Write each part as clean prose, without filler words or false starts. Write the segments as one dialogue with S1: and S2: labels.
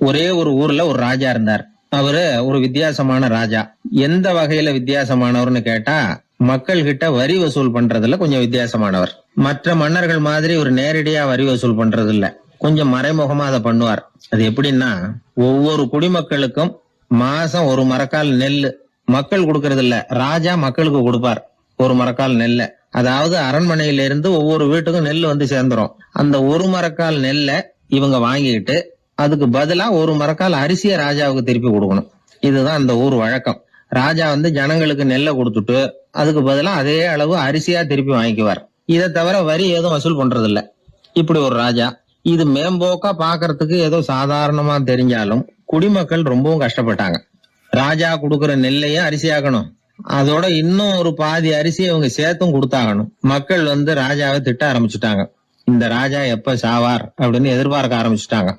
S1: ஒரே ஒரு ஊர்ல ஒரு ராஜா இருந்தார். அவரு ஒரு வித்தியாசமான ராஜா. எந்த வகையில வித்தியாசமானவர்னு கேட்டா, மக்கள் கிட்ட வரி வசூல் பண்றதுல கொஞ்சம் வித்தியாசமானவர். மற்ற மன்னர்கள் மாதிரி ஒரு நேரடியா வரி வசூல் பண்றது இல்ல, கொஞ்சம் மறைமுகமா அதை பண்ணுவார். அது எப்படின்னா, ஒவ்வொரு குடிமக்களுக்கும் மாசம் ஒரு மரக்கால் நெல்லு மக்கள் கொடுக்கறது இல்ல, ராஜா மக்களுக்கு கொடுப்பார். ஒரு மரக்கால் நெல்ல, அதாவது அரண்மனையில இருந்து ஒவ்வொரு வீட்டுக்கும் நெல் வந்து சேர்ந்துரும். அந்த ஒரு மரக்கால் நெல்ல இவங்க வாங்கிட்டு அதுக்கு பதிலா ஒரு மரக்கால் அரிசிய ராஜாவுக்கு திருப்பி கொடுக்கணும். இதுதான் அந்த ஊர் வழக்கம். ராஜா வந்து ஜனங்களுக்கு நெல்லை கொடுத்துட்டு அதுக்கு பதிலா அதே அளவு அரிசியா திருப்பி வாங்கிக்குவார். இதை தவிர வரி ஏதும் வசூல் பண்றது இல்ல. இப்படி ஒரு ராஜா. இது மேம்போக்கா பாக்குறதுக்கு ஏதோ சாதாரணமா தெரிஞ்சாலும் குடிமக்கள் ரொம்பவும் கஷ்டப்பட்டாங்க. ராஜா கொடுக்கற நெல்லையும் அரிசியாக்கணும், அதோட இன்னும் ஒரு பாதி அரிசியை அவங்க சேர்த்தும் கொடுத்தாகணும். மக்கள் வந்து ராஜாவை திட்ட ஆரம்பிச்சுட்டாங்க. இந்த ராஜா எப்ப சாவார் அப்படின்னு எதிர்பார்க்க ஆரம்பிச்சுட்டாங்க.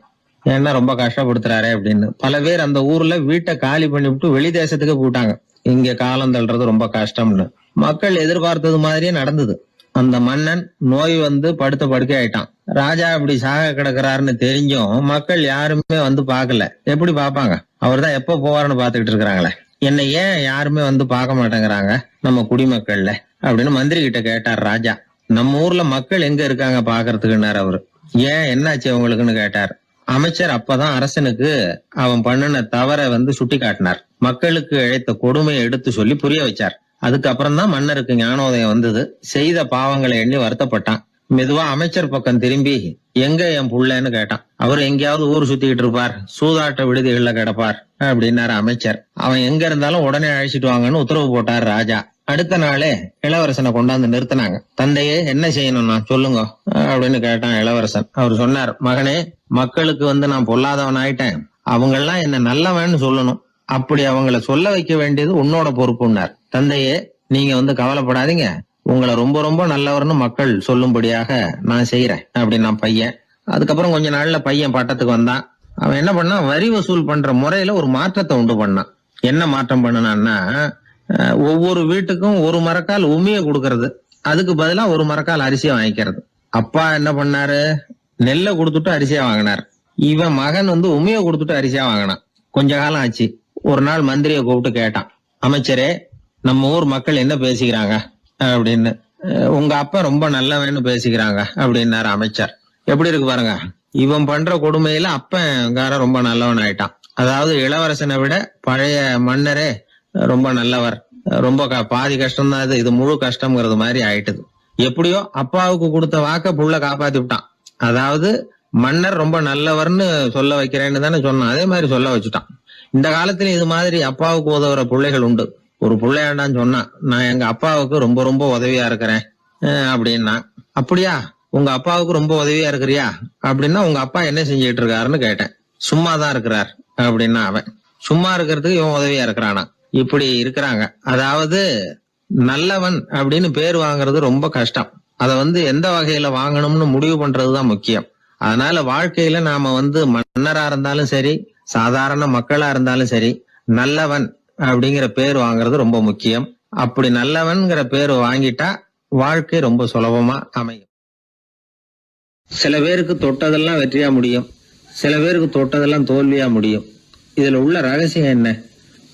S1: ஏன்னா ரொம்ப கஷ்டப்படுத்துறாரு அப்படின்னு. பல பேர் அந்த ஊர்ல வீட்டை காலி பண்ணிவிட்டு வெளி தேசத்துக்கு போட்டாங்க. இங்க காலம் தள்ளுறது ரொம்ப கஷ்டம்னு. மக்கள் எதிர்பார்த்தது மாதிரியே நடந்தது. அந்த மன்னன் நோய் வந்து படுத்த படுக்கை ஆயிட்டான். ராஜா இப்படி சாக கிடக்குறாருன்னு தெரிஞ்சும் மக்கள் யாருமே வந்து பாக்கல. எப்படி பாப்பாங்க? அவர் தான் எப்ப போவாருன்னு பாத்துக்கிட்டு இருக்கிறாங்களே. என்னை ஏன் யாருமே வந்து பார்க்க மாட்டேங்கிறாங்க நம்ம குடிமக்கள்ல அப்படின்னு மந்திரி கிட்ட கேட்டார் ராஜா. நம்ம ஊர்ல மக்கள் எங்க இருக்காங்க பாக்குறதுக்குன்னாரு அவரு. ஏன் என்னாச்சு அவங்களுக்குன்னு கேட்டார். அமைச்சர் அப்பதான் அரசனுக்கு அவன் பண்ணின தவறை வந்து சுட்டி காட்டினார். மக்களுக்கு இழைத்த கொடுமையை எடுத்து சொல்லி புரிய வச்சார். அதுக்கப்புறம் தான் மன்னருக்கு ஞானோதயம் வந்தது. செய்த பாவங்களை எண்ணி வருத்தப்பட்டான். மெதுவா அமைச்சர் பக்கம் திரும்பி, எங்க என் புள்ளன்னு கேட்டான். அவர் எங்கேயாவது ஊர் சுத்திக்கிட்டு இருப்பார், சூதாட்ட விடுதிகள்ல கிடப்பார் அப்படின்னாரு அமைச்சர். அவன் எங்க இருந்தாலும் உடனே அழைச்சிட்டு வாங்கன்னு உத்தரவு போட்டார் ராஜா. அடுத்த நாளே இளவரசனை கொண்டாந்து நிறுத்தினாங்க. தந்தையே, என்ன செய்யணும்னா சொல்லுங்க அப்படின்னு கேட்டான் இளவரசன். அவர் சொன்னார், மகனே, மக்களுக்கு வந்து நான் பொல்லாதவன் ஆயிட்டேன், அவங்க எல்லாம் என்ன நல்லவன்னு சொல்லணும். அப்படி அவங்கள சொல்ல வைக்க வேண்டியது உன்னோட பொறுப்புன்னார். தந்தையே, நீங்க வந்து கவலைப்படாதீங்க, உங்களை ரொம்ப ரொம்ப நல்லவர்னு மக்கள் சொல்லும்படியாக நான் செய்யறேன் அப்படின்னா பையன். அதுக்கப்புறம் கொஞ்ச நாள்ல பையன் பட்டத்துக்கு வந்தான். அவன் என்ன பண்ணான், வரி வசூல் பண்ற முறையில ஒரு மாற்றத்தை உண்டு பண்ணான். என்ன மாற்றம் பண்ணனான்னா, ஒவ்வொரு வீட்டுக்கும் ஒரு மரக்கால் உமிய கொடுக்கறது, அதுக்கு பதிலா ஒரு மரக்கால் அரிசியை வாங்கிக்கிறது. அப்பா என்ன பண்ணாரு, நெல்லை கொடுத்துட்டு அரிசியா வாங்கினார். இவன் மகன் வந்து உமிய கொடுத்துட்டு அரிசியா வாங்கினான். கொஞ்ச காலம் ஆச்சு. ஒரு நாள் மந்திரியை கூப்பிட்டு கேட்டான், அமைச்சரே, நம்ம ஊர் மக்கள் என்ன பேசிக்கிறாங்க அப்படின்னு. உங்க அப்பா ரொம்ப நல்லவன்னு பேசிக்கிறாங்க அப்படின்னாரு அமைச்சர். எப்படி இருக்கு பாருங்க, இவன் பண்ற கொடுமையில அப்பங்கார ரொம்ப நல்லவன் ஆயிட்டான். அதாவது இளவரசனை விட பழைய மன்னரே ரொம்ப நல்லவர், ரொம்ப பாதி கஷ்டம் தான் இது முழு கஷ்டம்ங்கிறது மாதிரி ஆயிட்டுது. எப்படியோ அப்பாவுக்கு கொடுத்த வாக்க புள்ள காப்பாத்தி விட்டான். அதாவது மன்னர் ரொம்ப நல்லவர்னு சொல்ல வைக்கிறேன்னு தானே சொன்னான், அதே மாதிரி சொல்ல வச்சுட்டான். இந்த காலத்துல இது மாதிரி அப்பாவுக்கு உதவுற பிள்ளைகள் உண்டு. ஒரு பிள்ளையாண்டான்னு சொன்னான், நான் எங்க அப்பாவுக்கு ரொம்ப ரொம்ப உதவியா இருக்கிறேன் அப்படின்னா. அப்படியா, உங்க அப்பாவுக்கு ரொம்ப உதவியா இருக்கிறியா அப்படின்னா, உங்க அப்பா என்ன செஞ்சிட்டு இருக்காருன்னு கேட்டேன். சும்மாதான் இருக்கிறார் அப்படின்னா அவன். சும்மா இருக்கிறதுக்கு இவன் உதவியா இருக்கிறானா? இப்படி இருக்கிறாங்க. அதாவது நல்லவன் அப்படின்னு பேர் வாங்குறது ரொம்ப கஷ்டம். அத வந்து எந்த வகையில வாங்கணும்னு முடிவு பண்றதுதான் முக்கியம். அதனால வாழ்க்கையில நாம வந்து மன்னரா இருந்தாலும் சரி, சாதாரண மக்களா இருந்தாலும் சரி, நல்லவன் அப்படிங்கிற பேர் வாங்குறது ரொம்ப முக்கியம். அப்படி நல்லவன்கிற பேர் வாங்கிட்டா வாழ்க்கை ரொம்ப சுலபமா அமையும். சில பேருக்கு தொட்டதெல்லாம் வெற்றியா முடியும், சில பேருக்கு தொட்டதெல்லாம் தோல்வியா முடியும். இதுல உள்ள ரகசியம் என்ன,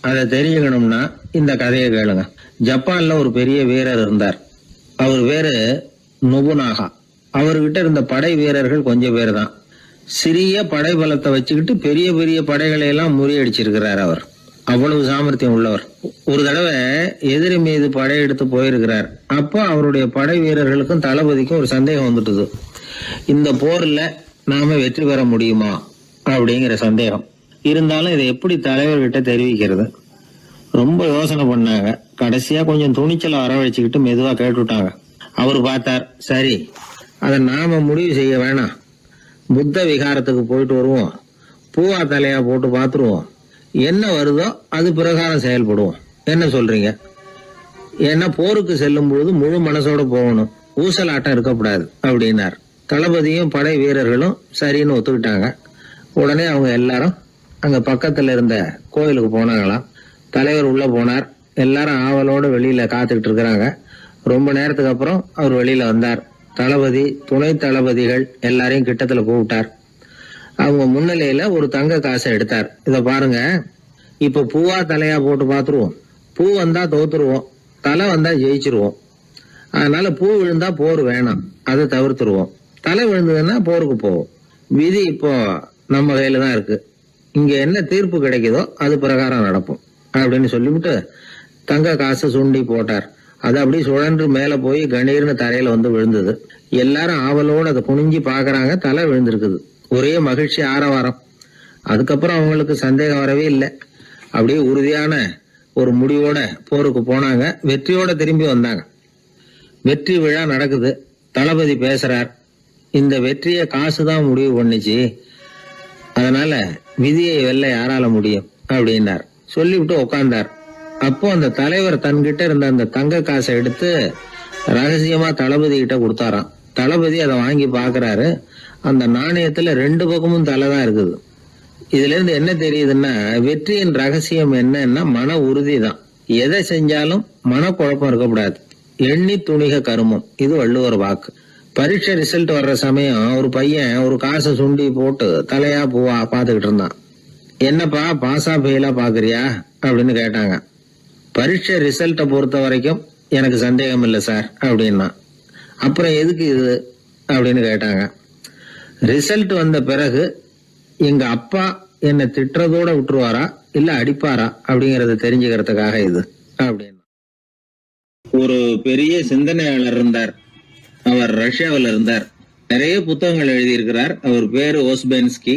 S1: அதை தெரிஞ்சுக்கணும்னா இந்த கதையை கேளுங்க. ஜப்பான்ல ஒரு பெரிய வீரர் இருந்தார். அவர் பேரு நொபுனாகா. அவர்கிட்ட இருந்த படை வீரர்கள் கொஞ்சம் பேர் தான். சிறிய படை பலத்தை வச்சுக்கிட்டு பெரிய பெரிய படைகளை எல்லாம் முறியடிச்சிருக்கிறார் அவர். அவ்வளவு சாமர்த்தியம் உள்ளவர். ஒரு தடவை எதிரி மீது படையெடுத்து போயிருக்கிறார். அப்போ அவருடைய படை வீரர்களுக்கும் தளபதிக்கும் ஒரு சந்தேகம் வந்துட்டுது. இந்த போர்ல நாம வெற்றி பெற முடியுமா அப்படிங்கிற சந்தேகம். இருந்தாலும் இதை எப்படி தலைவர்கிட்ட தெரிவிக்கிறது? ரொம்ப யோசனை பண்ணாங்க. கடைசியா கொஞ்சம் துணிச்சலை வரவழைச்சுக்கிட்டு மெதுவா கேட்டுட்டாங்க. அவரு பார்த்தார், சரி, அதை நாம முடிவு செய்ய வேணாம், புத்த விகாரத்துக்கு போயிட்டு வருவோம், பூவா தலையா போட்டு பாத்துருவோம், என்ன வருதோ அது பிரகாரம் செயல்படுவோம், என்ன சொல்றீங்க? ஏன்னா போருக்கு செல்லும் பொழுது முழு மனசோட போகணும், ஊசலாட்டம் இருக்கக்கூடாது அப்படின்னார். தளபதியும் படை வீரர்களும் சரின்னு ஒத்துக்கிட்டாங்க. உடனே அவங்க எல்லாரும் அங்க பக்கத்துல இருந்த கோயிலுக்கு போனாங்களாம். தலைவர் உள்ள போனார். எல்லாரும் ஆவலோட வெளியில காத்துக்கிட்டு இருக்கிறாங்க. ரொம்ப நேரத்துக்கு அப்புறம் அவர் வெளியில வந்தார். தளபதி, துணை தளபதிகள் எல்லாரையும் கிட்டத்துல கூப்பிட்டார். அவங்க முன்னிலையில ஒரு தங்க காசை எடுத்தார். இத பாருங்க, இப்ப பூவா தலையா போட்டு பாத்துருவோம். பூ வந்தா தோத்துருவோம், தலை வந்தா ஜெயிச்சிருவோம். அதனால பூ விழுந்தா போர் வேணாம், அதை தவிர்த்துருவோம். தலை விழுந்ததுன்னா போருக்கு போவோம். விதி இப்போ நம்ம கையில தான் இருக்கு. இங்க என்ன தீர்ப்பு கிடைக்குதோ அது பிரகாரம் நடப்போம் அப்படின்னு சொல்லிவிட்டு தங்க காசை சுண்டி போட்டார். அது அப்படியே சுழன்று மேல போய் கணீர்னு தரையில வந்து விழுந்தது. எல்லாரும் ஆவலோடு அதை குனிஞ்சி பாக்குறாங்க. தலை விழுந்திருக்குது. ஒரே மகிழ்ச்சி, ஆரவாரம். அதுக்கப்புறம் அவங்களுக்கு சந்தேகம் வரவே இல்லை. அப்படியே உறுதியான ஒரு முடிவோட போருக்கு போனாங்க. வெற்றியோட திரும்பி வந்தாங்க. வெற்றி விழா நடக்குது. தளபதி பேசுறார். இந்த வெற்றியை காசுதான் முடிவு பண்ணிச்சு, அதனால விதியை வெல்ல யாரால முடியும் அப்படின்னார். சொல்லிவிட்டு உட்கார்ந்தார். அப்போ அந்த தலைவர் தன்கிட்ட இருந்த அந்த தங்க காசை எடுத்து ரகசியமா தளபதி கிட்ட கொடுத்தாராம். தளபதி அதை வாங்கி பாக்குறாரு. அந்த நாணயத்துல 2 பக்கமும் தலை தான் இருக்குது. இதுல இருந்து என்ன தெரியுதுன்னா, வெற்றியின் ரகசியம் என்னன்னா மன உறுதி தான். எதை செஞ்சாலும் மனக்குழப்பம் இருக்கக்கூடாது. எண்ணி துணிக கருமம், இது வள்ளுவர் வாக்கு. பரீட்சை ரிசல்ட் வர்ற சமயம் ஒரு பையன் ஒரு காசை சுண்டி போட்டு தலையா பூவா பாத்துக்கிட்டு இருந்தான். என்னப்பா பாஸா ஃபெயிலா பாக்குறியா அப்படின்னு கேட்டாங்க. பரீட்சை ரிசல்ட்டை பொறுத்த வரைக்கும் எனக்கு சந்தேகம் இல்லை சார் அப்படின்னா. அப்புறம் எதுக்கு இது அப்படின்னு கேட்டாங்க. ரிசல்ட் வந்த பிறகு எங்க அப்பா என்னை திட்டுறதோட விட்டுருவாரா இல்ல அடிப்பாரா அப்படிங்கறத தெரிஞ்சுக்கிறதுக்காக இது அப்படின்னு. ஒரு பெரிய சிந்தனையாளர் இருந்தார். அவர் ரஷ்யாவில் இருந்தார். நிறைய புத்தகங்கள் எழுதியிருக்கிறார். அவர் பேரு ஓஸ்பென்ஸ்கி.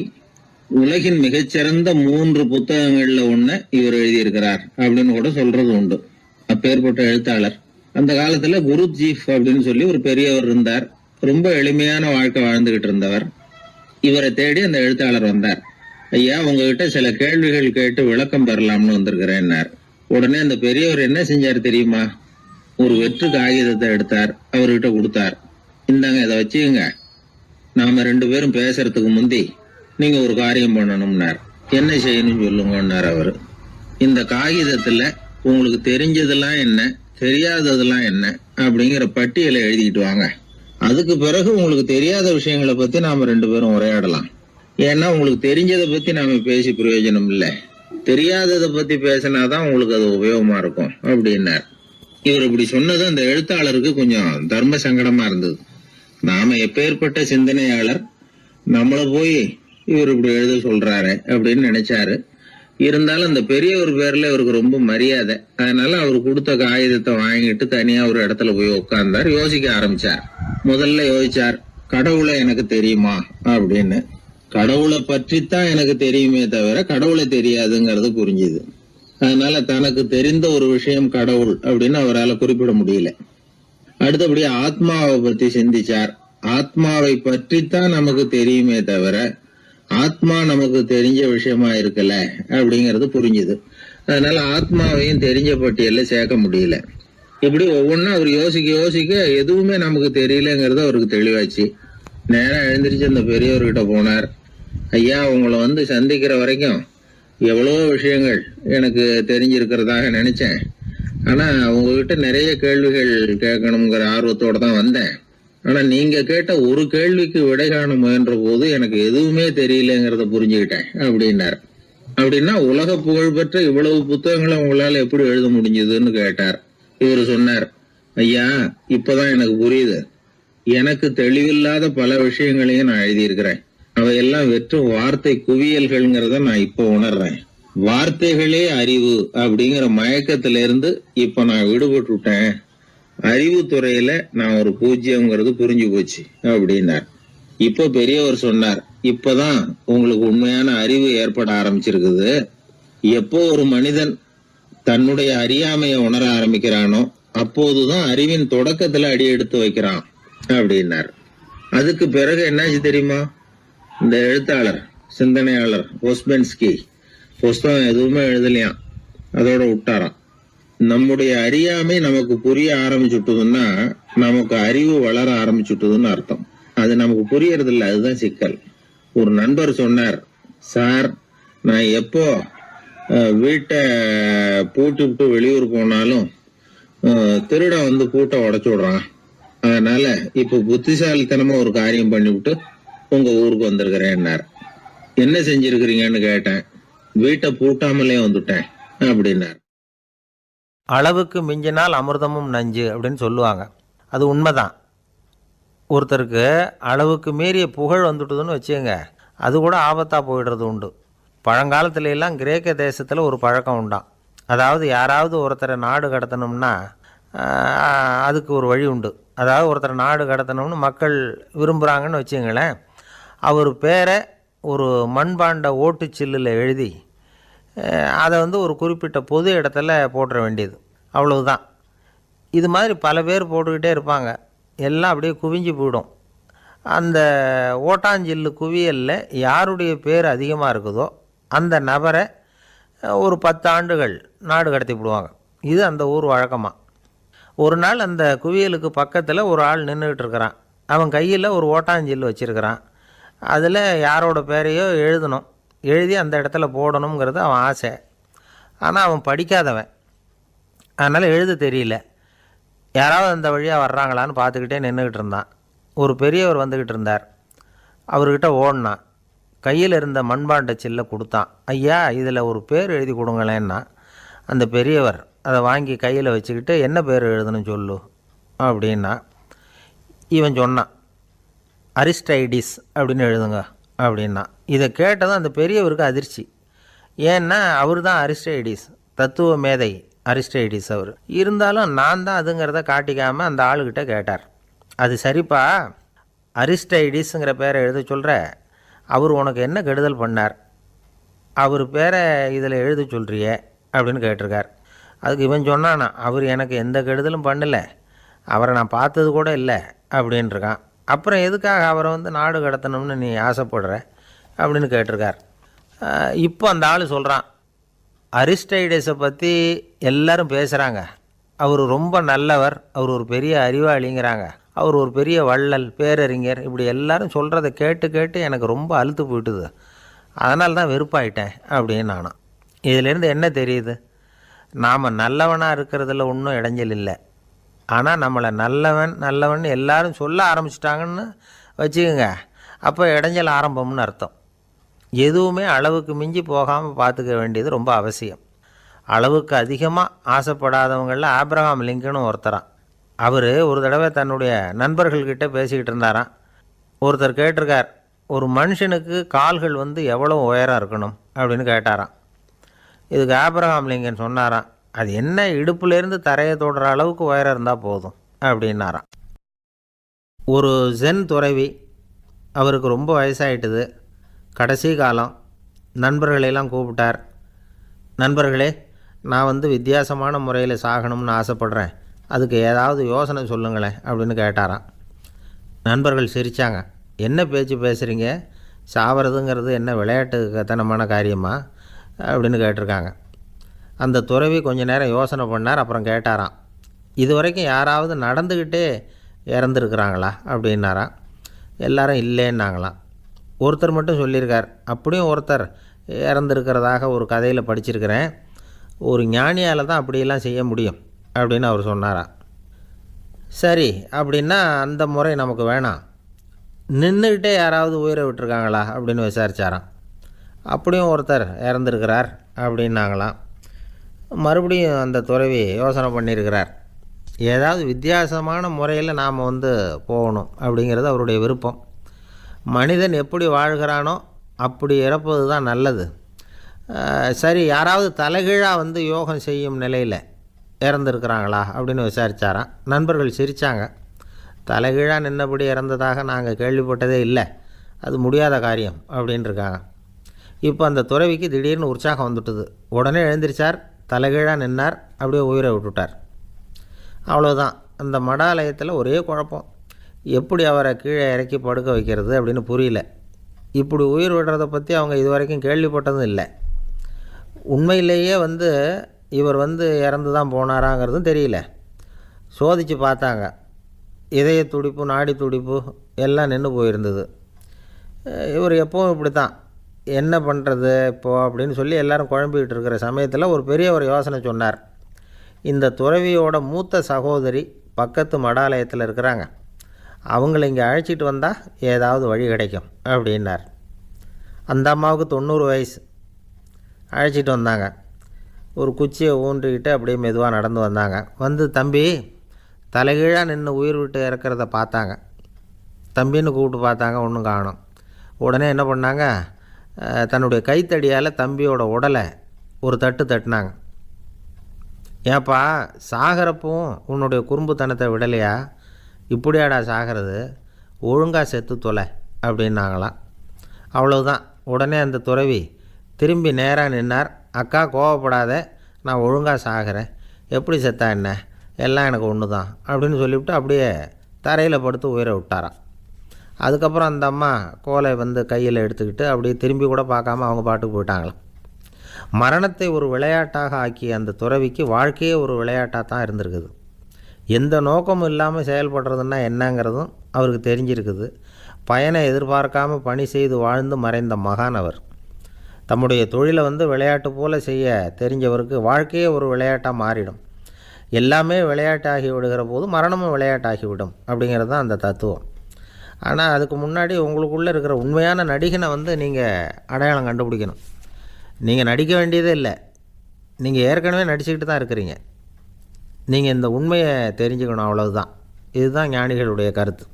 S1: உலகின் மிகச்சிறந்த 3 புத்தகங்கள்ல ஒண்ணு இவர் எழுதியிருக்கிறார் அப்படின்னு கூட சொல்றது உண்டு. அப்பேற்பட்ட எழுத்தாளர். அந்த காலத்துல குருஜீஃப் அப்படின்னு சொல்லி ஒரு பெரியவர் இருந்தார். ரொம்ப எளிமையான வாழ்க்கை வாழ்ந்துகிட்டு இருந்தவர். இவரை தேடி அந்த எழுத்தாளர் வந்தார். ஐயா, உங்ககிட்ட சில கேள்விகள் கேட்டு விளக்கம் பெறலாம்னு வந்திருக்கிறேன்னார். உடனே அந்த பெரியவர் என்ன செஞ்சார் தெரியுமா? ஒரு வெற்று காகிதத்தை எடுத்தார், அவர்கிட்ட கொடுத்தார். இந்தாங்க, இதை வச்சுக்கங்க. நாம 2 பேரும் பேசுறதுக்கு முந்தி நீங்க ஒரு காரியம் பண்ணணும்னார். என்ன செய்யணும் சொல்லுங்கன்னார் அவரு. இந்த காகிதத்துல உங்களுக்கு தெரிஞ்சதெல்லாம் என்ன, தெரியாததெல்லாம் என்ன அப்படிங்கிற பட்டியலை எழுதிட்டு வாங்க. அதுக்கு பிறகு உங்களுக்கு தெரியாத விஷயங்களை பத்தி நாம 2 பேரும் உரையாடலாம். ஏன்னா உங்களுக்கு தெரிஞ்சதை பத்தி நாம பேசி பிரயோஜனம் இல்லை, தெரியாததை பத்தி பேசினாதான் உங்களுக்கு அது உபயோகமா இருக்கும் அப்படின்னார். இவர் இப்படி சொன்னது அந்த எழுத்தாளருக்கு கொஞ்சம் தர்ம சங்கடமா இருந்தது. நாம எப்பேற்பட்ட சிந்தனையாளர், நம்மள போய் இவர் இப்படி எழுத சொல்றாரு அப்படின்னு நினைச்சாரு. இருந்தாலும் அந்த பெரியவர் பேர்ல இவருக்கு ரொம்ப மரியாதை. அதனால அவர் கொடுத்த காகிதத்தை வாங்கிட்டு தனியா ஒரு இடத்துல போய் உட்கார்ந்தார். யோசிக்க ஆரம்பிச்சார். முதல்ல யோசிச்சார், கடவுளை எனக்கு தெரியுமா அப்படின்னு. கடவுளை பற்றித்தான் எனக்கு தெரியுமே தவிர கடவுளை தெரியாதுங்கிறது புரிஞ்சுது. அதனால தனக்கு தெரிந்த ஒரு விஷயம் கடவுள் அப்படின்னு அவரால் குறிப்பிட முடியல. அடுத்தபடி ஆத்மாவை பத்தி சிந்திச்சார். ஆத்மாவை பற்றித்தான் நமக்கு தெரியுமே தவிர ஆத்மா நமக்கு தெரிஞ்ச விஷயமா இருக்கல அப்படிங்கறது புரிஞ்சுது. அதனால ஆத்மாவையும் தெரிஞ்ச பட்டியல்ல சேர்க்க முடியல. இப்படி ஒவ்வொன்னா அவர் யோசிக்க யோசிக்க எதுவுமே நமக்கு தெரியலங்கிறது அவருக்கு தெளிவாச்சு. நேரா எழுந்திரிச்சு அந்த பெரியவர்கிட்ட போனார். ஐயா, உங்களை சந்திக்கிற வரைக்கும் எவ்வளோ விஷயங்கள் எனக்கு தெரிஞ்சிருக்கிறதாக நினைச்சேன். ஆனா உங்ககிட்ட நிறைய கேள்விகள் கேட்கணுங்கிற ஆர்வத்தோட தான் வந்தேன். ஆனா நீங்க கேட்ட ஒரு கேள்விக்கு விடை காண முயன்ற போது எனக்கு எதுவுமே தெரியலங்கிறத புரிஞ்சுக்கிட்டேன் அப்படின்னார். அப்படின்னா உலக புகழ்பெற்ற இவ்வளவு புத்தகங்களை உங்களால எப்படி எழுத முடிஞ்சதுன்னு கேட்டார். இவர் சொன்னார், ஐயா, இப்பதான் எனக்கு புரியுது. எனக்கு தெளிவில்லாத பல விஷயங்களையும் நான் எழுதியிருக்கிறேன். அவையெல்லாம் வெறும் வார்த்தை குவியல்கள்ங்கிறத நான் இப்போ உணர்றேன். வார்த்தைகளே அறிவு அப்படிங்கிற மயக்கத்தில இருந்து இப்ப நான் விடுபட்டுட்டேன். அறிவு துறையில நான் ஒரு பூஜ்யம்ங்கிறது புரிஞ்சு போச்சு அப்படின்னார். இப்போ பெரியவர் சொன்னார், இப்பதான் உங்களுக்கு உண்மையான அறிவு ஏற்பட ஆரம்பிச்சிருக்குது. எப்போ ஒரு மனிதன் தன்னுடைய அறியாமையை உணர ஆரம்பிக்கிறானோ அப்போதுதான் அறிவின் தொடக்கத்துல அடி எடுத்து வைக்கிறான் அப்படின்னார். அதுக்கு பிறகு என்னாச்சு தெரியுமா? இந்த எழுத்தாளர், சிந்தனையாளர் ஓஸ்பென்ஸ்கி புஸ்தகம் எதுவுமே எழுதலையாம், அதோட விட்டாராம். நம்முடைய அறியாமை நமக்கு புரிய ஆரம்பிச்சுட்டதுன்னா நமக்கு அறிவு வளர ஆரம்பிச்சுட்டதுன்னு அர்த்தம். அது நமக்கு புரியறது இல்லை, அதுதான் சிக்கல். ஒரு நண்பர் சொன்னார், சார், நான் எப்போ வீட்டை பூட்டி விட்டு வெளியூர் போனாலும் திருடன் பூட்டை உடைச்சு விடுறான். அதனால இப்ப புத்திசாலித்தனமா ஒரு காரியம் பண்ணிவிட்டு உங்க ஊருக்கு வந்திருக்கிறேன்னார். என்ன செஞ்சிருக்கிறீங்கன்னு கேட்டேன். வீட்டை பூட்டாமலே வந்துட்டேன் அப்படின்னார். அளவுக்கு மிஞ்சினால் அமிர்தமும் நஞ்சு அப்படின்னு சொல்லுவாங்க. அது உண்மைதான். ஒருத்தருக்கு அளவுக்கு மீறிய புகழ் வந்துட்டுதுன்னு வச்சுக்கோங்க, அது கூட ஆபத்தாக போயிடுறது உண்டு. பழங்காலத்துல எல்லாம் கிரேக்க தேசத்தில் ஒரு பழக்கம் உண்டாம். அதாவது யாராவது ஒருத்தரை நாடு கடத்தணும்னா அதுக்கு ஒரு வழி உண்டு. அதாவது ஒருத்தரை நாடு கடத்தணும்னு மக்கள் விரும்புகிறாங்கன்னு வச்சுங்களேன், அவர் பேரை ஒரு மண்பாண்ட ஓட்டுச்சில்லில் எழுதி அதை ஒரு குறிப்பிட்ட பொது இடத்துல போட்டுற வேண்டியது, அவ்வளவுதான். இது மாதிரி பல பேர் போட்டுக்கிட்டே இருப்பாங்க. எல்லாம் அப்படியே குவிஞ்சு போயிடும். அந்த ஓட்டாஞ்சில்லு குவியலில் யாருடைய பேர் அதிகமாக இருக்குதோ அந்த நபரை ஒரு 10 ஆண்டுகள் நாடு கடத்தி விடுவாங்க. இது அந்த ஊர் வழக்கமாக. ஒரு நாள் அந்த குவியலுக்கு பக்கத்தில் ஒரு ஆள் நின்றுக்கிட்டு இருக்கிறான். அவன் கையில் ஒரு ஓட்டாஞ்சில்லு வச்சுருக்கிறான். அதில் யாரோட பேரையோ எழுதணும், எழுதி அந்த இடத்துல போடணுங்கிறது அவன் ஆசை. ஆனால் அவன் படிக்காதவன், அதனால் எழுத தெரியல. யாராவது அந்த வழியாக வர்றாங்களான்னு பார்த்துக்கிட்டே நின்றுக்கிட்டு இருந்தான். ஒரு பெரியவர் வந்துக்கிட்டு இருந்தார். அவர்கிட்ட ஓடினான். கையில் இருந்த மண்பாண்ட சில்லை கொடுத்தான். ஐயா, இதில் ஒரு பேர் எழுதி கொடுங்களேன்னா. அந்த பெரியவர் அதை வாங்கி கையில் வச்சுக்கிட்டு, என்ன பேர் எழுதணும் சொல்லு அப்படின்னா. இவன் சொன்னான், அரிஸ்டைடிஸ் அப்படின்னு எழுதுங்க அப்படின்னா. இதை கேட்டதும் அந்த பெரியவருக்கு அதிர்ச்சி. ஏன்னா அவர் தான் அரிஸ்டைடிஸ், தத்துவ மேதை அரிஸ்டைடிஸ் அவர். இருந்தாலும் நான் தான் அதுங்கிறத காட்டிக்காமல் அந்த ஆளுக்கிட்ட கேட்டார். அது சரிப்பா, அரிஸ்டைடிஸுங்கிற பேரை எழுத சொல்கிற, அவர் உனக்கு என்ன கெடுதல் பண்ணார்? அவர் பேரை இதில் எழுத சொல்கிறியே அப்படின்னு கேட்டிருக்கார். அதுக்கு இவன் சொன்னானா, அவர் எனக்கு எந்த கெடுதலும் பண்ணலை, அவரை நான் பார்த்தது கூட இல்லை அப்படின்ட்டுருக்கான். அப்புறம் எதுக்காக அவரை நாடு கடத்தணும்னு நீ ஆசைப்படுற அப்படின்னு கேட்டிருக்கார். இப்போ அந்த ஆள் சொல்கிறான், அரிஸ்டைடஸை பற்றி எல்லாரும் பேசுகிறாங்க, அவர் ரொம்ப நல்லவர், அவர் ஒரு பெரிய அறிவாளிங்கிறாங்க, அவர் ஒரு பெரிய வள்ளல், பேரறிஞர், இப்படி எல்லாரும் சொல்கிறத கேட்டு கேட்டு எனக்கு ரொம்ப அலுத்து போயிட்டுது, அதனால தான் வெறுப்பாயிட்டேன் அப்படின்னு நானும். இதிலேருந்து என்ன தெரியுது? நாம் நல்லவனாக இருக்கிறதுல ஒன்றும் இடைஞ்சல் இல்லை. ஆனால் நம்மளை நல்லவன் நல்லவன் எல்லாரும் சொல்ல ஆரம்பிச்சிட்டாங்கன்னு வச்சுக்கோங்க, அப்போ இடைஞ்சல் ஆரம்பம்னு அர்த்தம். எதுவுமே அளவுக்கு மிஞ்சி போகாமல் பார்த்துக்க வேண்டியது ரொம்ப அவசியம். அளவுக்கு அதிகமாக ஆசைப்படாதவங்களில் ஆப்ரஹாம் லிங்கனும் ஒருத்தரான். அவர் ஒரு தடவை தன்னுடைய நண்பர்கள்கிட்ட பேசிக்கிட்டு இருந்தாராம். ஒருத்தர் கேட்டிருக்கார், ஒரு மனுஷனுக்கு கால்கள் எவ்வளோ உயரம் இருக்கணும் அப்படின்னு கேட்டாராம். இதுக்கு ஆப்ரஹாம் லிங்கன் சொன்னாராம், அது என்ன, இடுப்புலேருந்து தரையை தொடுற அளவுக்கு உயரம் இருந்தால் போதும் அப்படின்னாராம். ஒரு ஜென் துறவி, அவருக்கு ரொம்ப வயசாகிட்டுது, கடைசி காலம். நண்பர்களெல்லாம் கூப்பிட்டார். நண்பர்களே, நான் வித்தியாசமான முறையில் சாகணும்னு ஆசைப்படுறேன், அதுக்கு ஏதாவது யோசனை சொல்லுங்களேன் அப்படின்னு கேட்டாராம். நண்பர்கள் சிரித்தாங்க. என்ன பேச்சு பேசுகிறீங்க, சாவறதுங்கிறது என்ன விளையாட்டு கத்தனமான காரியமா அப்படின்னு கேட்டிருக்காங்க. அந்த துறவி கொஞ்ச நேரம் யோசனை பண்ணார். அப்புறம் கேட்டாராம், இது வரைக்கும் யாராவது நடந்துக்கிட்டே இறந்துருக்குறாங்களா அப்படின்னாராம். எல்லாரும் இல்லைன்னாங்களாம். ஒருத்தர் மட்டும் சொல்லியிருக்கார், அப்படியும் ஒருத்தர் இறந்துருக்கிறதாக ஒரு கதையில் படிச்சிருக்கிறேன், ஒரு ஞானியால் தான் அப்படியெல்லாம் செய்ய முடியும் அப்படின்னு அவர் சொன்னாராம். சரி, அப்படின்னா அந்த முறை நமக்கு வேணாம், நின்றுக்கிட்டே யாராவது உயிரை விட்டுருக்காங்களா அப்படின்னு விசாரித்தாராம். அப்படியும் ஒருத்தர் இறந்துருக்கிறார் அப்படின்னாங்களாம். மறுபடியும் அந்த துறவி யோசனை பண்ணியிருக்கிறார். ஏதாவது வித்தியாசமான முறையில் நாம் போகணும் அப்படிங்கிறது அவருடைய விருப்பம். மனிதன் எப்படி வாழ்கிறானோ அப்படி இறப்பது தான் நல்லது. சரி, யாராவது தலைகீழாக யோகம் செய்யும் நிலையில் இறந்துருக்கிறாங்களா அப்படின்னு விசாரித்தாராம். நண்பர்கள் சிரித்தாங்க. தலைகீழாக நின்னபடி இறந்ததாக நாங்கள் கேள்விப்பட்டதே இல்லை, அது முடியாத காரியம் அப்படின்ட்டுருக்காங்க. இப்போ அந்த துறவிக்கு திடீர்னு உற்சாகம் வந்துட்டுது. உடனே எழுந்திரிச்சார், தலைகீழாக நின்னார், அப்படியே உயிரை விட்டுட்டார். அவ்வளோதான். அந்த மடாலயத்தில் ஒரே குழப்பம், எப்படி அவரை கீழே இறக்கி படுக்க வைக்கிறது அப்படின்னு புரியல. இப்படி உயிர் விடுறதை பற்றி அவங்க இது வரைக்கும் கேள்விப்பட்டதும் இல்லை. உண்மையிலேயே இவர் இறந்து தான் போனாராங்கிறதும் தெரியல. சோதித்து பார்த்தாங்க. இதய துடிப்பு, நாடி துடிப்பு எல்லாம் நின்று போயிருந்தது. இவர் எப்போவும் இப்படி தான், என்ன பண்ணுறது இப்போது அப்படின்னு சொல்லி எல்லோரும் குழம்பிக்கிட்டு இருக்கிற சமயத்தில் ஒரு பெரிய ஒரு யோசனை சொன்னார். இந்த துறவியோட மூத்த சகோதரி பக்கத்து மடாலயத்தில் இருக்கிறாங்க, அவங்கள இங்கே அழைச்சிட்டு வந்தால் ஏதாவது வழி கிடைக்கும் அப்படின்னார்.
S2: அந்த அம்மாவுக்கு 90 வயசு. அழைச்சிட்டு வந்தாங்க. ஒரு குச்சியை ஊன்றிக்கிட்டு அப்படியே மெதுவாக நடந்து வந்தாங்க. வந்து தம்பி தலைகீழாக நின்று உயிர் விட்டு இறக்கிறத பார்த்தாங்க. தம்பின்னு கூப்பிட்டு பார்த்தாங்க, ஒன்றும் காணோம். உடனே என்ன பண்ணாங்க, தன்னுடைய கைத்தடியால் தம்பியோட உடலை ஒரு தட்டு தட்டினாங்க. ஏப்பா சாகிறப்பவும் உன்னுடைய குறும்புத்தனத்தை விடலையா? இப்படியாடா சாகிறது, ஒழுங்காக செத்து தொலை அப்படின்னாங்களாம். அவ்வளவுதான். உடனே அந்த துறவி திரும்பி நேராக நின்னார். அக்கா கோவப்படாத, நான் ஒழுங்காக சாகிறேன், எப்படி செத்தா என்ன, எல்லாம் எனக்கு ஒன்று தான் அப்படின்னு சொல்லிவிட்டு அப்படியே தரையில் படுத்து உயிரை விட்டாராம். அதுக்கப்புறம் அந்த அம்மா கோலை வந்து கையில் எடுத்துக்கிட்டு அப்படியே திரும்பி கூட பார்க்காம அவங்க பாட்டுக்கு போயிட்டாங்களாம். மரணத்தை ஒரு விளையாட்டாக ஆக்கிய அந்த துறவிக்கு வாழ்க்கையே ஒரு விளையாட்டாக தான் இருந்திருக்குது. எந்த நோக்கமும் இல்லாமல் செயல்படுறதுன்னா என்னங்கிறதும் அவருக்கு தெரிஞ்சிருக்குது. பயனை எதிர்பார்க்காமல் பணி செய்து வாழ்ந்து மறைந்த மகான் அவர். தம்முடைய தொழிலை வந்து விளையாட்டு போல் செய்ய தெரிஞ்சவருக்கு வாழ்க்கையே ஒரு விளையாட்டாக மாறிடும். எல்லாமே விளையாட்டாகி விடுகிற போது மரணமும் விளையாட்டாகிவிடும் அப்படிங்கிறது தான் அந்த தத்துவம். ஆனால் அதுக்கு முன்னாடி உங்களுக்குள்ளே இருக்கிற உண்மையான நடிகனை வந்து நீங்கள் அடையாளம் கண்டுபிடிக்கணும். நீங்கள் நடிக்க வேண்டியதே இல்லை, நீங்கள் ஏற்கனவே நடிச்சுக்கிட்டு தான் இருக்கிறீங்க. நீங்கள் இந்த உண்மையை தெரிஞ்சுக்கணும், அவ்வளவுதான். இதுதான் ஞானிகளுடைய கருத்து.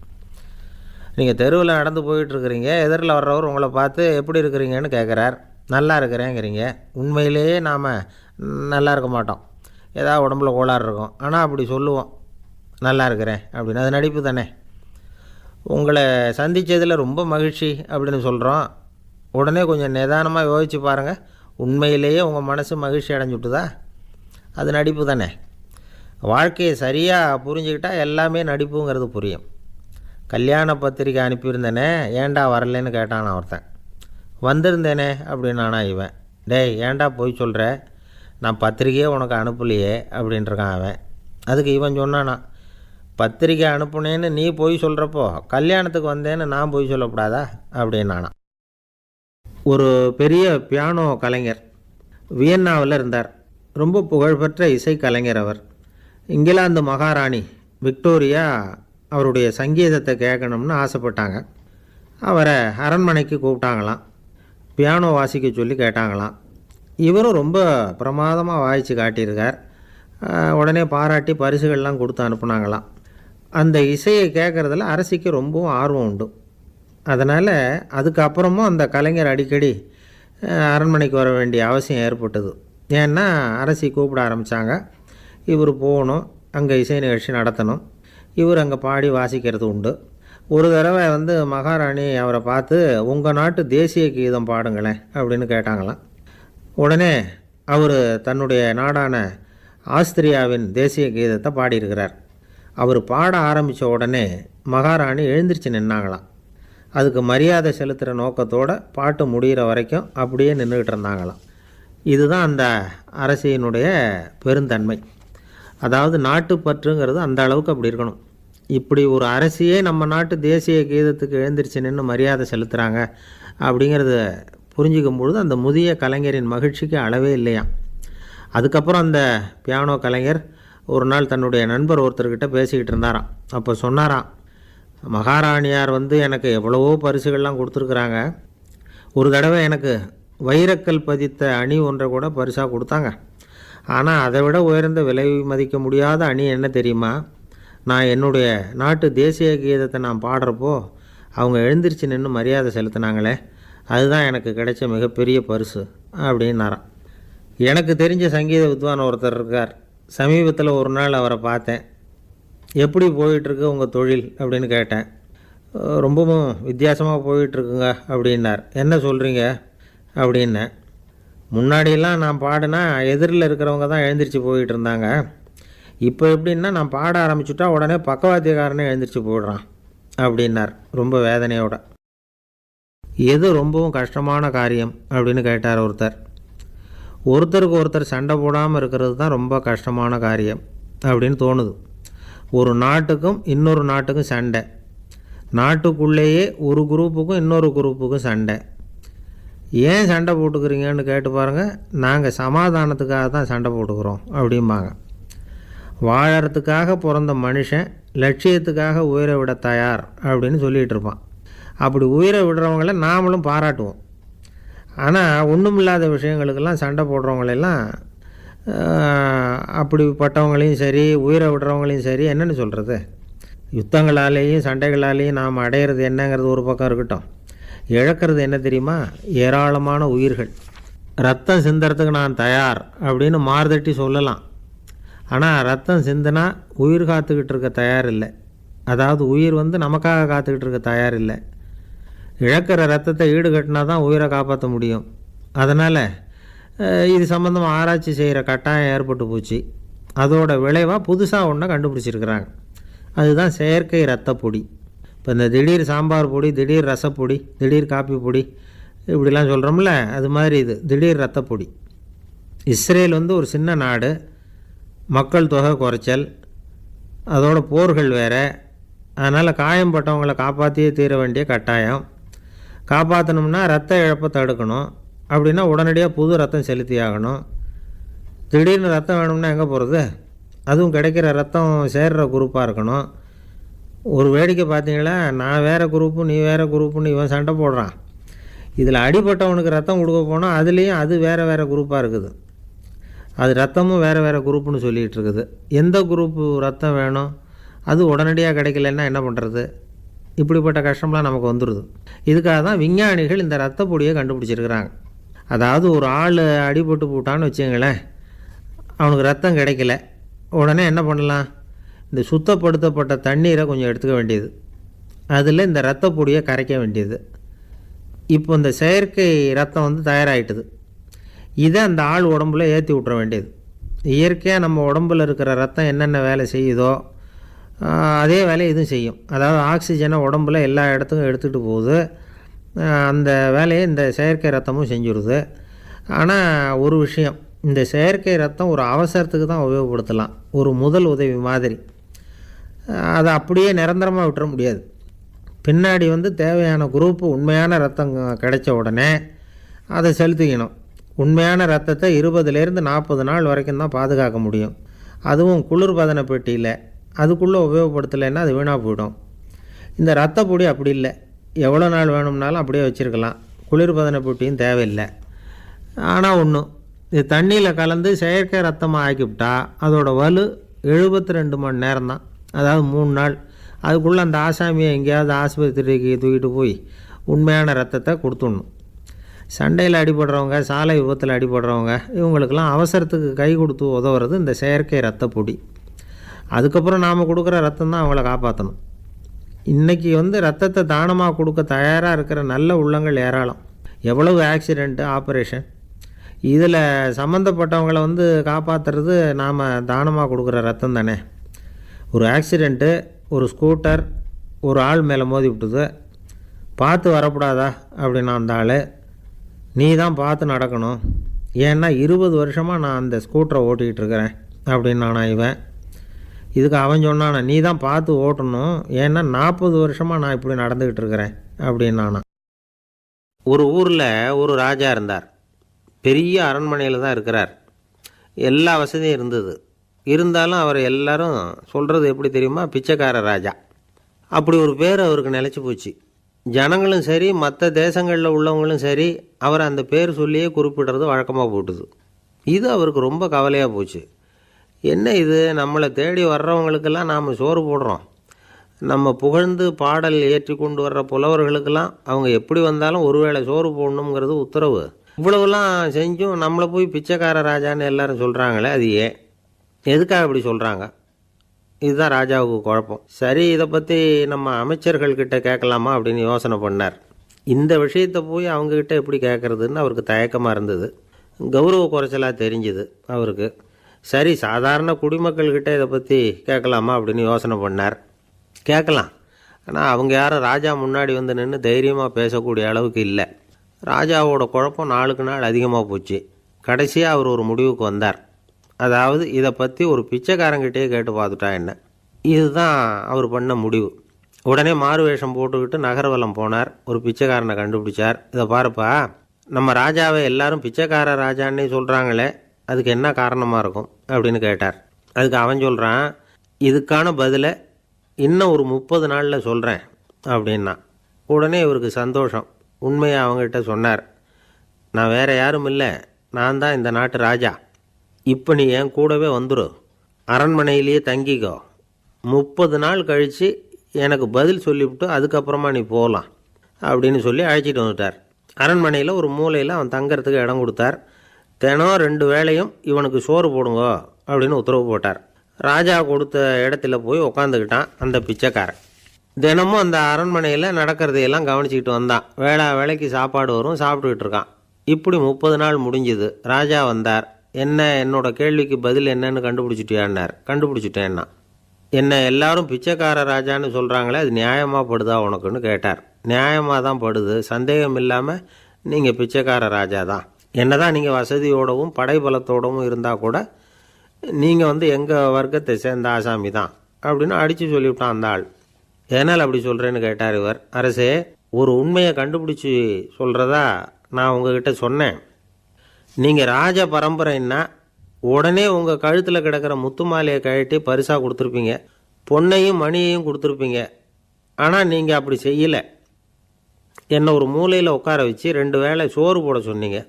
S2: நீங்கள் தெருவில் நடந்து போயிட்டுருக்கிறீங்க, எதிரில் வர்றவர் உங்களை பார்த்து எப்படி இருக்கிறீங்கன்னு கேட்குறார். நல்லா இருக்கிறேங்கிறீங்க. உண்மையிலேயே நாம் நல்லா இருக்க மாட்டோம், ஏதாவது உடம்புல கோளாறு இருக்கும். ஆனால் அப்படி சொல்லுவோம் நல்லா இருக்கிறேன் அப்படின்னு. அது நடிப்பு தானே. உங்களை சந்தித்ததில் ரொம்ப மகிழ்ச்சி அப்படின்னு சொல்கிறோம். உடனே கொஞ்சம் நிதானமாக யோசித்து பாருங்கள், உண்மையிலேயே உங்கள் மனசு மகிழ்ச்சி அடைஞ்சுட்டுதா? அது நடிப்பு தானே. வாழ்க்கையை சரியாக புரிஞ்சுக்கிட்டால் எல்லாமே நடிப்புங்கிறது புரியும். கல்யாண பத்திரிக்கை அனுப்பியிருந்தேனே, ஏன்டா வரலன்னு கேட்டான் ஒருத்தன். வந்திருந்தேனே அப்படின்னானா இவன். டேய் ஏன்டா போய் சொல்கிற, நான் பத்திரிக்கையே உனக்கு அனுப்பலையே அப்படின்ட்டுருக்கான் அவன். அதுக்கு இவன் சொன்னானா, பத்திரிக்கை அனுப்புனேன்னு நீ போய் சொல்கிறப்போ கல்யாணத்துக்கு வந்தேன்னு நான் போய் சொல்லக்கூடாதா அப்படின்னானா. ஒரு பெரிய பியானோ கலைஞர் வியன்னாவில் இருந்தார். ரொம்ப புகழ்பெற்ற இசை கலைஞர் அவர். இங்கிலாந்து மகாராணி விக்டோரியா அவருடைய சங்கீதத்தை கேட்கணும்னு ஆசைப்பட்டாங்க. அவரை அரண்மனைக்கு கூப்பிட்டாங்களாம். பியானோ வாசிக்க சொல்லி கேட்டாங்களாம். இவரும் ரொம்ப பிரமாதமாக வாய்ச்சி காட்டியிருக்கார். உடனே பாராட்டி பரிசுகள்லாம் கொடுத்து அனுப்புனாங்களாம். அந்த இசையை கேட்குறதுல அரசிக்கு ரொம்பவும் ஆர்வம் உண்டு. அதனால் அதுக்கப்புறமும் அந்த கலைஞர் அடிக்கடி அரண்மனைக்கு வர வேண்டிய அவசியம் ஏற்பட்டது. ஏன்னா அரசி கூப்பிட ஆரம்பித்தாங்க. இவர் போகணும், அங்கே இசை நிகழ்ச்சி நடத்தணும். இவர் அங்கே பாடி வாசிக்கிறது உண்டு. ஒரு தடவை வந்து மகாராணி அவரை பார்த்து உங்கள் நாட்டு தேசிய கீதம் பாடுங்களேன் அப்படின்னு கேட்டாங்களாம். உடனே அவர் தன்னுடைய நாடான ஆஸ்திரியாவின் தேசிய கீதத்தை பாடியிருக்கிறார். அவர் பாட ஆரம்பித்த உடனே மகாராணி எழுந்திரிச்சு நின்னாங்களாம். அதுக்கு மரியாதை செலுத்துகிற நோக்கத்தோடு பாட்டு முடிகிற வரைக்கும் அப்படியே நின்றுக்கிட்டு இருந்தாங்களாம். இதுதான் அந்த அரசியினுடைய பெருந்தன்மை. அதாவது நாட்டுப்பற்றுங்கிறது அந்த அளவுக்கு அப்படி இருக்கணும். இப்படி ஒரு அரசியே நம்ம நாட்டு தேசிய கீதத்துக்கு எழுந்திரிச்சு நின்று மரியாதை செலுத்துகிறாங்க அப்படிங்கிறத புரிஞ்சிக்கும் பொழுது அந்த முதிய கலைஞரின் மகிழ்ச்சிக்கு அளவே இல்லையாம். அதுக்கப்புறம் அந்த பியானோ கலைஞர் ஒரு நாள் தன்னுடைய நண்பர் ஒருத்தர்கிட்ட பேசிக்கிட்டு இருந்தாராம். அப்போ சொன்னாராம், மகாராணியார் வந்து எனக்கு எவ்வளவோ பரிசுகள்லாம் கொடுத்துருக்குறாங்க. ஒரு தடவை எனக்கு வைரக்கல் பதித்த அணி ஒன்றை கூட பரிசாக கொடுத்தாங்க. ஆனால் அதை விட உயர்ந்த விலை மதிக்க முடியாத அணி என்ன தெரியுமா? நான் என்னுடைய நாட்டு தேசிய கீதத்தை நான் பாடுறப்போ அவங்க எழுந்திரிச்சு நின்று மரியாதை செலுத்தினாங்களே, அதுதான் எனக்கு கிடைச்ச மிகப்பெரிய பரிசு அப்படின்னாராம். எனக்கு தெரிஞ்ச சங்கீத வித்வான் ஒருத்தர் இருக்கார். சமீபத்தில் ஒரு நாள் அவரை பார்த்தேன். எப்படி போயிட்டுருக்கு உங்கள் தொழில் அப்படின்னு கேட்டேன். ரொம்பவும் வித்தியாசமாக போயிட்டுருக்குங்க அப்படின்னார். என்ன சொல்கிறீங்க அப்படின்னேன். முன்னாடியெல்லாம் நான் பாடினா எதிரில் இருக்கிறவங்க தான் எழுந்திரிச்சு போயிட்டு இருந்தாங்க. இப்போ எப்படின்னா நான் பாட ஆரம்பிச்சுட்டா உடனே பக்கவாத்தியக்காரனே எழுந்திரிச்சு போயிடுறான் அப்படின்னார் ரொம்ப வேதனையோட. எது ரொம்பவும் கஷ்டமான காரியம் அப்படின்னு கேட்டார் ஒருத்தர். ஒருத்தருக்கு ஒருத்தர் சண்டை போடாமல் இருக்கிறது தான் ரொம்ப கஷ்டமான காரியம் அப்படின்னு தோணுது. ஒரு நாட்டுக்கும் இன்னொரு நாட்டுக்கும் சண்டை, நாட்டுக்குள்ளேயே ஒரு குரூப்புக்கும் இன்னொரு குரூப்புக்கும் சண்டை. ஏன் சண்டை போட்டுக்கிறீங்கன்னு கேட்டு பாருங்கள். நாங்கள் சமாதானத்துக்காக தான் சண்டை போட்டுக்கிறோம் அப்படிம்பாங்க. வாழறதுக்காக பிறந்த மனுஷன் லட்சியத்துக்காக உயிரை விட தயார் அப்படின்னு சொல்லிகிட்டு இருப்பான். அப்படி உயிரை விடுறவங்கள நாமளும் பாராட்டுவோம். ஆனால் ஒன்றும் இல்லாத விஷயங்களுக்கெல்லாம் சண்டை போடுறவங்களெல்லாம் அப்படிப்பட்டவங்களையும் சரி, உயிரை விடுறவங்களையும் சரி, என்னென்னு சொல்கிறது, யுத்தங்களாலேயும் சண்டைகளாலேயும் நாம் அடையிறது என்னங்கிறது ஒரு பக்கம் இருக்கட்டும், இழக்கிறது என்ன தெரியுமா? ஏராளமான உயிர்கள். ரத்தம் சிந்துறதுக்கு நான் தயார் அப்படின்னு மார்தட்டி சொல்லலாம். ஆனால் ரத்தம் சிந்தினா உயிர் காத்துக்கிட்டு இருக்க தயார் இல்லை. அதாவது உயிர் நமக்காக காத்துக்கிட்டு இருக்க தயார் இல்லை. இழக்கிற ரத்தத்தை ஈடுகட்டினா தான் உயிரை காப்பாற்ற முடியும். அதனால் இது சம்மந்தமாக ஆராய்ச்சி செய்கிற கட்டாயம் ஏற்பட்டு போச்சு. அதோட விளைவாக புதுசாக ஒன்றை கண்டுபிடிச்சிருக்கிறாங்க. அதுதான் செயற்கை ரத்த பொடி. இப்போ இந்த திடீர் சாம்பார் பொடி, திடீர் ரசப்பொடி, திடீர் காப்பி பொடி இப்படிலாம் சொல்கிறோம்ல, அது மாதிரி இது திடீர் ரத்த பொடி. இஸ்ரேல் ஒரு சின்ன நாடு, மக்கள் தொகை குறைச்சல், அதோட போர்கள் வேறு. அதனால் காயம்பட்டவங்களை காப்பாற்றியே தீர வேண்டிய கட்டாயம். காப்பாற்றணும்னா ரத்த இழப்பை தடுக்கணும். அப்படின்னா உடனடியாக புது ரத்தம் செலுத்தி ஆகணும். திடீர்னு ரத்தம் வேணும்னா எங்கே போகிறது? அதுவும் கிடைக்கிற ரத்தம் சேர்கிற குரூப்பாக இருக்கணும். ஒரு வேடிக்கை பார்த்தீங்களா, நான் வேறு குரூப்பு நீ வேறு குரூப்புன்னு இவன் சண்டை போடுறான். இதில் அடிபட்டவனுக்கு ரத்தம் கொடுக்க போனால் அதுலேயும் அது வேறு வேறு குரூப்பாக இருக்குது. அது ரத்தமும் வேறு வேறு குரூப்புன்னு சொல்லிகிட்டு இருக்குது. எந்த குரூப்பு ரத்தம் வேணும், அது உடனடியாக கிடைக்கலன்னா என்ன பண்ணுறது? இப்படிப்பட்ட கஷ்டம்லாம் நமக்கு வந்துடுது. இதுக்காக தான் விஞ்ஞானிகள் இந்த ரத்த பொடியை கண்டுபிடிச்சிருக்கிறாங்க. அதாவது ஒரு ஆள் அடிபட்டு போட்டான்னு வச்சுங்களேன், அவனுக்கு ரத்தம் கிடைக்கல, உடனே என்ன பண்ணலாம்? இந்த சுத்தப்படுத்தப்பட்ட தண்ணீரை கொஞ்சம் எடுத்துக்க வேண்டியது, அதில் இந்த ரத்த பொடியை கரைக்க வேண்டியது. இப்போ இந்த செயற்கை ரத்தம் தயாராகிட்டுது. இதை அந்த ஆள் உடம்புல ஏற்றி விட்டுற வேண்டியது. இயற்கையாக நம்ம உடம்பில் இருக்கிற ரத்தம் என்னென்ன வேலை செய்யுதோ அதே வேலையை இதுவும் செய்யும். அதாவது ஆக்சிஜனை உடம்புல எல்லா இடத்துக்கும் எடுத்துகிட்டு போகுது. அந்த வேலையை இந்த செயற்கை ரத்தமும் செஞ்சுருது. ஆனால் ஒரு விஷயம், இந்த செயற்கை ரத்தம் ஒரு அவசரத்துக்கு தான் உபயோகப்படுத்தலாம், ஒரு முதல் உதவி மாதிரி. அதை அப்படியே நிரந்தரமாக விட்டுற முடியாது. பின்னாடி தேவையான குரூப்பு உண்மையான ரத்தம் கிடைச்ச உடனே அதை செலுத்திக்கணும். உண்மையான ரத்தத்தை 20லேருந்து 40 நாள் வரைக்கும் தான் பாதுகாக்க முடியும். அதுவும் குளிர்பதன பெட்டியில். அதுக்குள்ளே உபயோகப்படுத்தலைன்னா அது வீணாக போயிடும். இந்த ரத்த பொடி அப்படி இல்லை, எவ்வளோ நாள் வேணும்னாலும் அப்படியே வச்சுருக்கலாம். குளிர்பதன பெட்டியும் தேவையில்லை. ஆனால் ஒன்று, இது தண்ணியில் கலந்து செயற்கை ரத்தமாக ஆக்கிவிட்டா அதோட வலு 72 மணி நேரம் தான். அதாவது 3 நாள். அதுக்குள்ளே அந்த ஆசாமியை எங்கேயாவது ஆஸ்பத்திரிக்கு தூக்கிட்டு போய் உண்மையான ரத்தத்தை கொடுத்துடணும். சண்டையில் அடிபடுறவங்க, சாலை விபத்தில் அடிபடுறவங்க, இவங்களுக்கெல்லாம் அவசரத்துக்கு கை கொடுத்து உதவுறது இந்த செயற்கை ரத்த பொடி. அதுக்கப்புறம் நாம் கொடுக்குற ரத்தம் தான் அவங்கள காப்பாற்றணும். இன்றைக்கி ரத்தத்தை தானமாக கொடுக்க தயாராக இருக்கிற நல்ல உள்ளங்கள் ஏராளம். எவ்வளவு ஆக்சிடெண்ட்டு, ஆப்ரேஷன், இதில் சம்மந்தப்பட்டவங்களை காப்பாற்றுறது நாம் தானமாக கொடுக்குற ரத்தம் தானே. ஒரு ஆக்சிடெண்ட்டு, ஒரு ஸ்கூட்டர் ஒரு ஆள் மேலே மோதி விட்டுது, பார்த்து வரக்கூடாதா அப்படின்னா அந்த ஆள், நீ தான் பார்த்து நடக்கணும், ஏன்னா 20 வருஷமாக நான் அந்த ஸ்கூட்டரை ஓட்டிக்கிட்டு இருக்கிறேன் அப்படின்னானா இவன். இதுக்கு அவன் சொன்னானா, நீ தான் பார்த்து ஓட்டணும், ஏன்னா 40 வருஷமாக நான் இப்படி நடந்துக்கிட்டு இருக்கிறேன் அப்படின்னானா. ஒரு ஊரில் ஒரு ராஜா இருந்தார். பெரிய அரண்மனையில் தான் இருக்கிறார். எல்லா வசதியும் இருந்தது. இருந்தாலும் அவர் எல்லாரும் சொல்கிறது எப்படி தெரியுமா? பிச்சைக்கார ராஜா. அப்படி ஒரு பேர் அவருக்கு நிலச்சி போச்சு. ஜனங்களும் சரி, மற்ற தேசங்களில் உள்ளவங்களும் சரி, அவர் அந்த பேர் சொல்லியே குறிப்பிடுறது வழக்கமாக போட்டுது. இது அவருக்கு ரொம்ப கவலையாக போச்சு. என்ன இது, நம்மளை தேடி வர்றவங்களுக்கெல்லாம் நாம் சோறு போடுறோம், நம்ம புகழ்ந்து பாடல் ஏற்றி கொண்டு வர்ற புலவர்களுக்கெல்லாம் அவங்க எப்படி வந்தாலும் ஒருவேளை சோறு போடணுங்கிறது உத்தரவு. இவ்வளவுலாம் செஞ்சும் நம்மளை போய் பிச்சைக்கார ராஜான்னு எல்லாரும் சொல்கிறாங்களே, அது ஏன், எதுக்காக இப்படி சொல்கிறாங்க? இதுதான் ராஜாவுக்கு குழப்பம். சரி, இதை பற்றி நம்ம அமைச்சர்கள்கிட்ட கேட்கலாமா அப்படின்னு யோசனை பண்ணார். இந்த விஷயத்தை போய் அவங்கக்கிட்ட எப்படி கேட்குறதுன்னு அவருக்கு தயக்கமாக இருந்தது. கௌரவ குறைச்சலாக தெரிஞ்சுது அவருக்கு. சரி, சாதாரண குடிமக்கள்கிட்ட இதை பற்றி கேட்கலாமா அப்படின்னு யோசனை பண்ணார். கேட்கலாம். ஆனால் அவங்க யாரும் ராஜா முன்னாடி நின்று தைரியமாக பேசக்கூடிய அளவுக்கு இல்லை. ராஜாவோட குழப்பம் நாளுக்கு நாள் அதிகமாக போச்சு. கடைசியாக அவர் ஒரு முடிவுக்கு வந்தார். அதாவது இதை பற்றி ஒரு பிச்சைக்காரங்கிட்டே கேட்டு பார்த்துட்டா என்ன. இதுதான் அவர் பண்ண முடிவு. உடனே மாறு வேஷம் போட்டுக்கிட்டு நகர்வலம் போனார். ஒரு பிச்சைக்காரனை கண்டுபிடிச்சார். இதை பாருப்பா, நம்ம ராஜாவை எல்லாரும் பிச்சைக்கார ராஜான்னே சொல்கிறாங்களே, அதுக்கு என்ன காரணமாக இருக்கும் அப்படின்னு கேட்டார். அதுக்கு அவன் சொல்கிறான், இதுக்கான பதிலை இன்னும் ஒரு 30 நாளில் சொல்கிறேன் அப்படின்னா. உடனே இவருக்கு சந்தோஷம். உண்மையை அவங்ககிட்ட சொன்னார். நான் வேறு யாரும் இல்லை, நான் தான் இந்த நாட்டு ராஜா. இப்போ நீ என் கூடவே வந்துடு, அரண்மனையிலேயே தங்கிக்கோ. 30 நாள் கழித்து எனக்கு பதில் சொல்லிவிட்டு அதுக்கப்புறமா நீ போகலாம் அப்படின்னு சொல்லி அழைச்சிட்டு வந்துட்டார். அரண்மனையில் ஒரு மூலையில் அவன் தங்கறதுக்கு இடம் கொடுத்தார். தினம் 2 வேளையும் இவனுக்கு சோறு போடுங்க அப்படின்னு உத்தரவு போட்டார். ராஜா கொடுத்த இடத்துல போய் உக்காந்துக்கிட்டான் அந்த பிச்சைக்காரன். தினமும் அந்த அரண்மனையில் நடக்கிறதையெல்லாம் கவனிச்சிக்கிட்டு வந்தான். வேளைக்கு சாப்பாடு வரும், சாப்பிட்டுக்கிட்டு இருக்கான். இப்படி 30 நாள் முடிஞ்சுது. ராஜா வந்தார். என்னோட கேள்விக்கு பதில் என்னன்னு கண்டுபிடிச்சிட்டியான்னார். கண்டுபிடிச்சிட்டேன்னா. என்ன எல்லாரும் பிச்சைக்கார ராஜான்னு சொல்கிறாங்களே, அது நியாயமாக படுதா உனக்குன்னு கேட்டார். நியாயமாக தான் படுது, சந்தேகம் இல்லாமல் நீங்கள் பிச்சைக்கார ராஜா தான். என்ன தான் நீங்கள் வசதியோடவும் படைபலத்தோடவும் இருந்தால் கூட நீங்கள் எங்கள் வர்க்கத்தை சேர்ந்த ஆசாமி தான் அப்படின்னு அடித்து சொல்லிவிட்டான் அந்த ஆள். ஏனால் அப்படி சொல்கிறேன்னு கேட்டார் இவர். அரசே, ஒரு உண்மையை கண்டுபிடிச்சி சொல்கிறதா நான் உங்ககிட்ட சொன்னேன். நீங்கள் ராஜ பரம்பரைன்னா உடனே உங்கள் கழுத்தில் கிடக்கிற முத்து மாலையை கழட்டி பரிசாக கொடுத்துருப்பீங்க, பொன்னையும் மணியையும் கொடுத்துருப்பீங்க. ஆனால் நீங்கள் அப்படி செய்யலை. என்னை ஒரு மூலையில் உட்கார வச்சு 2 வேளை சோறு போட சொன்னீங்க.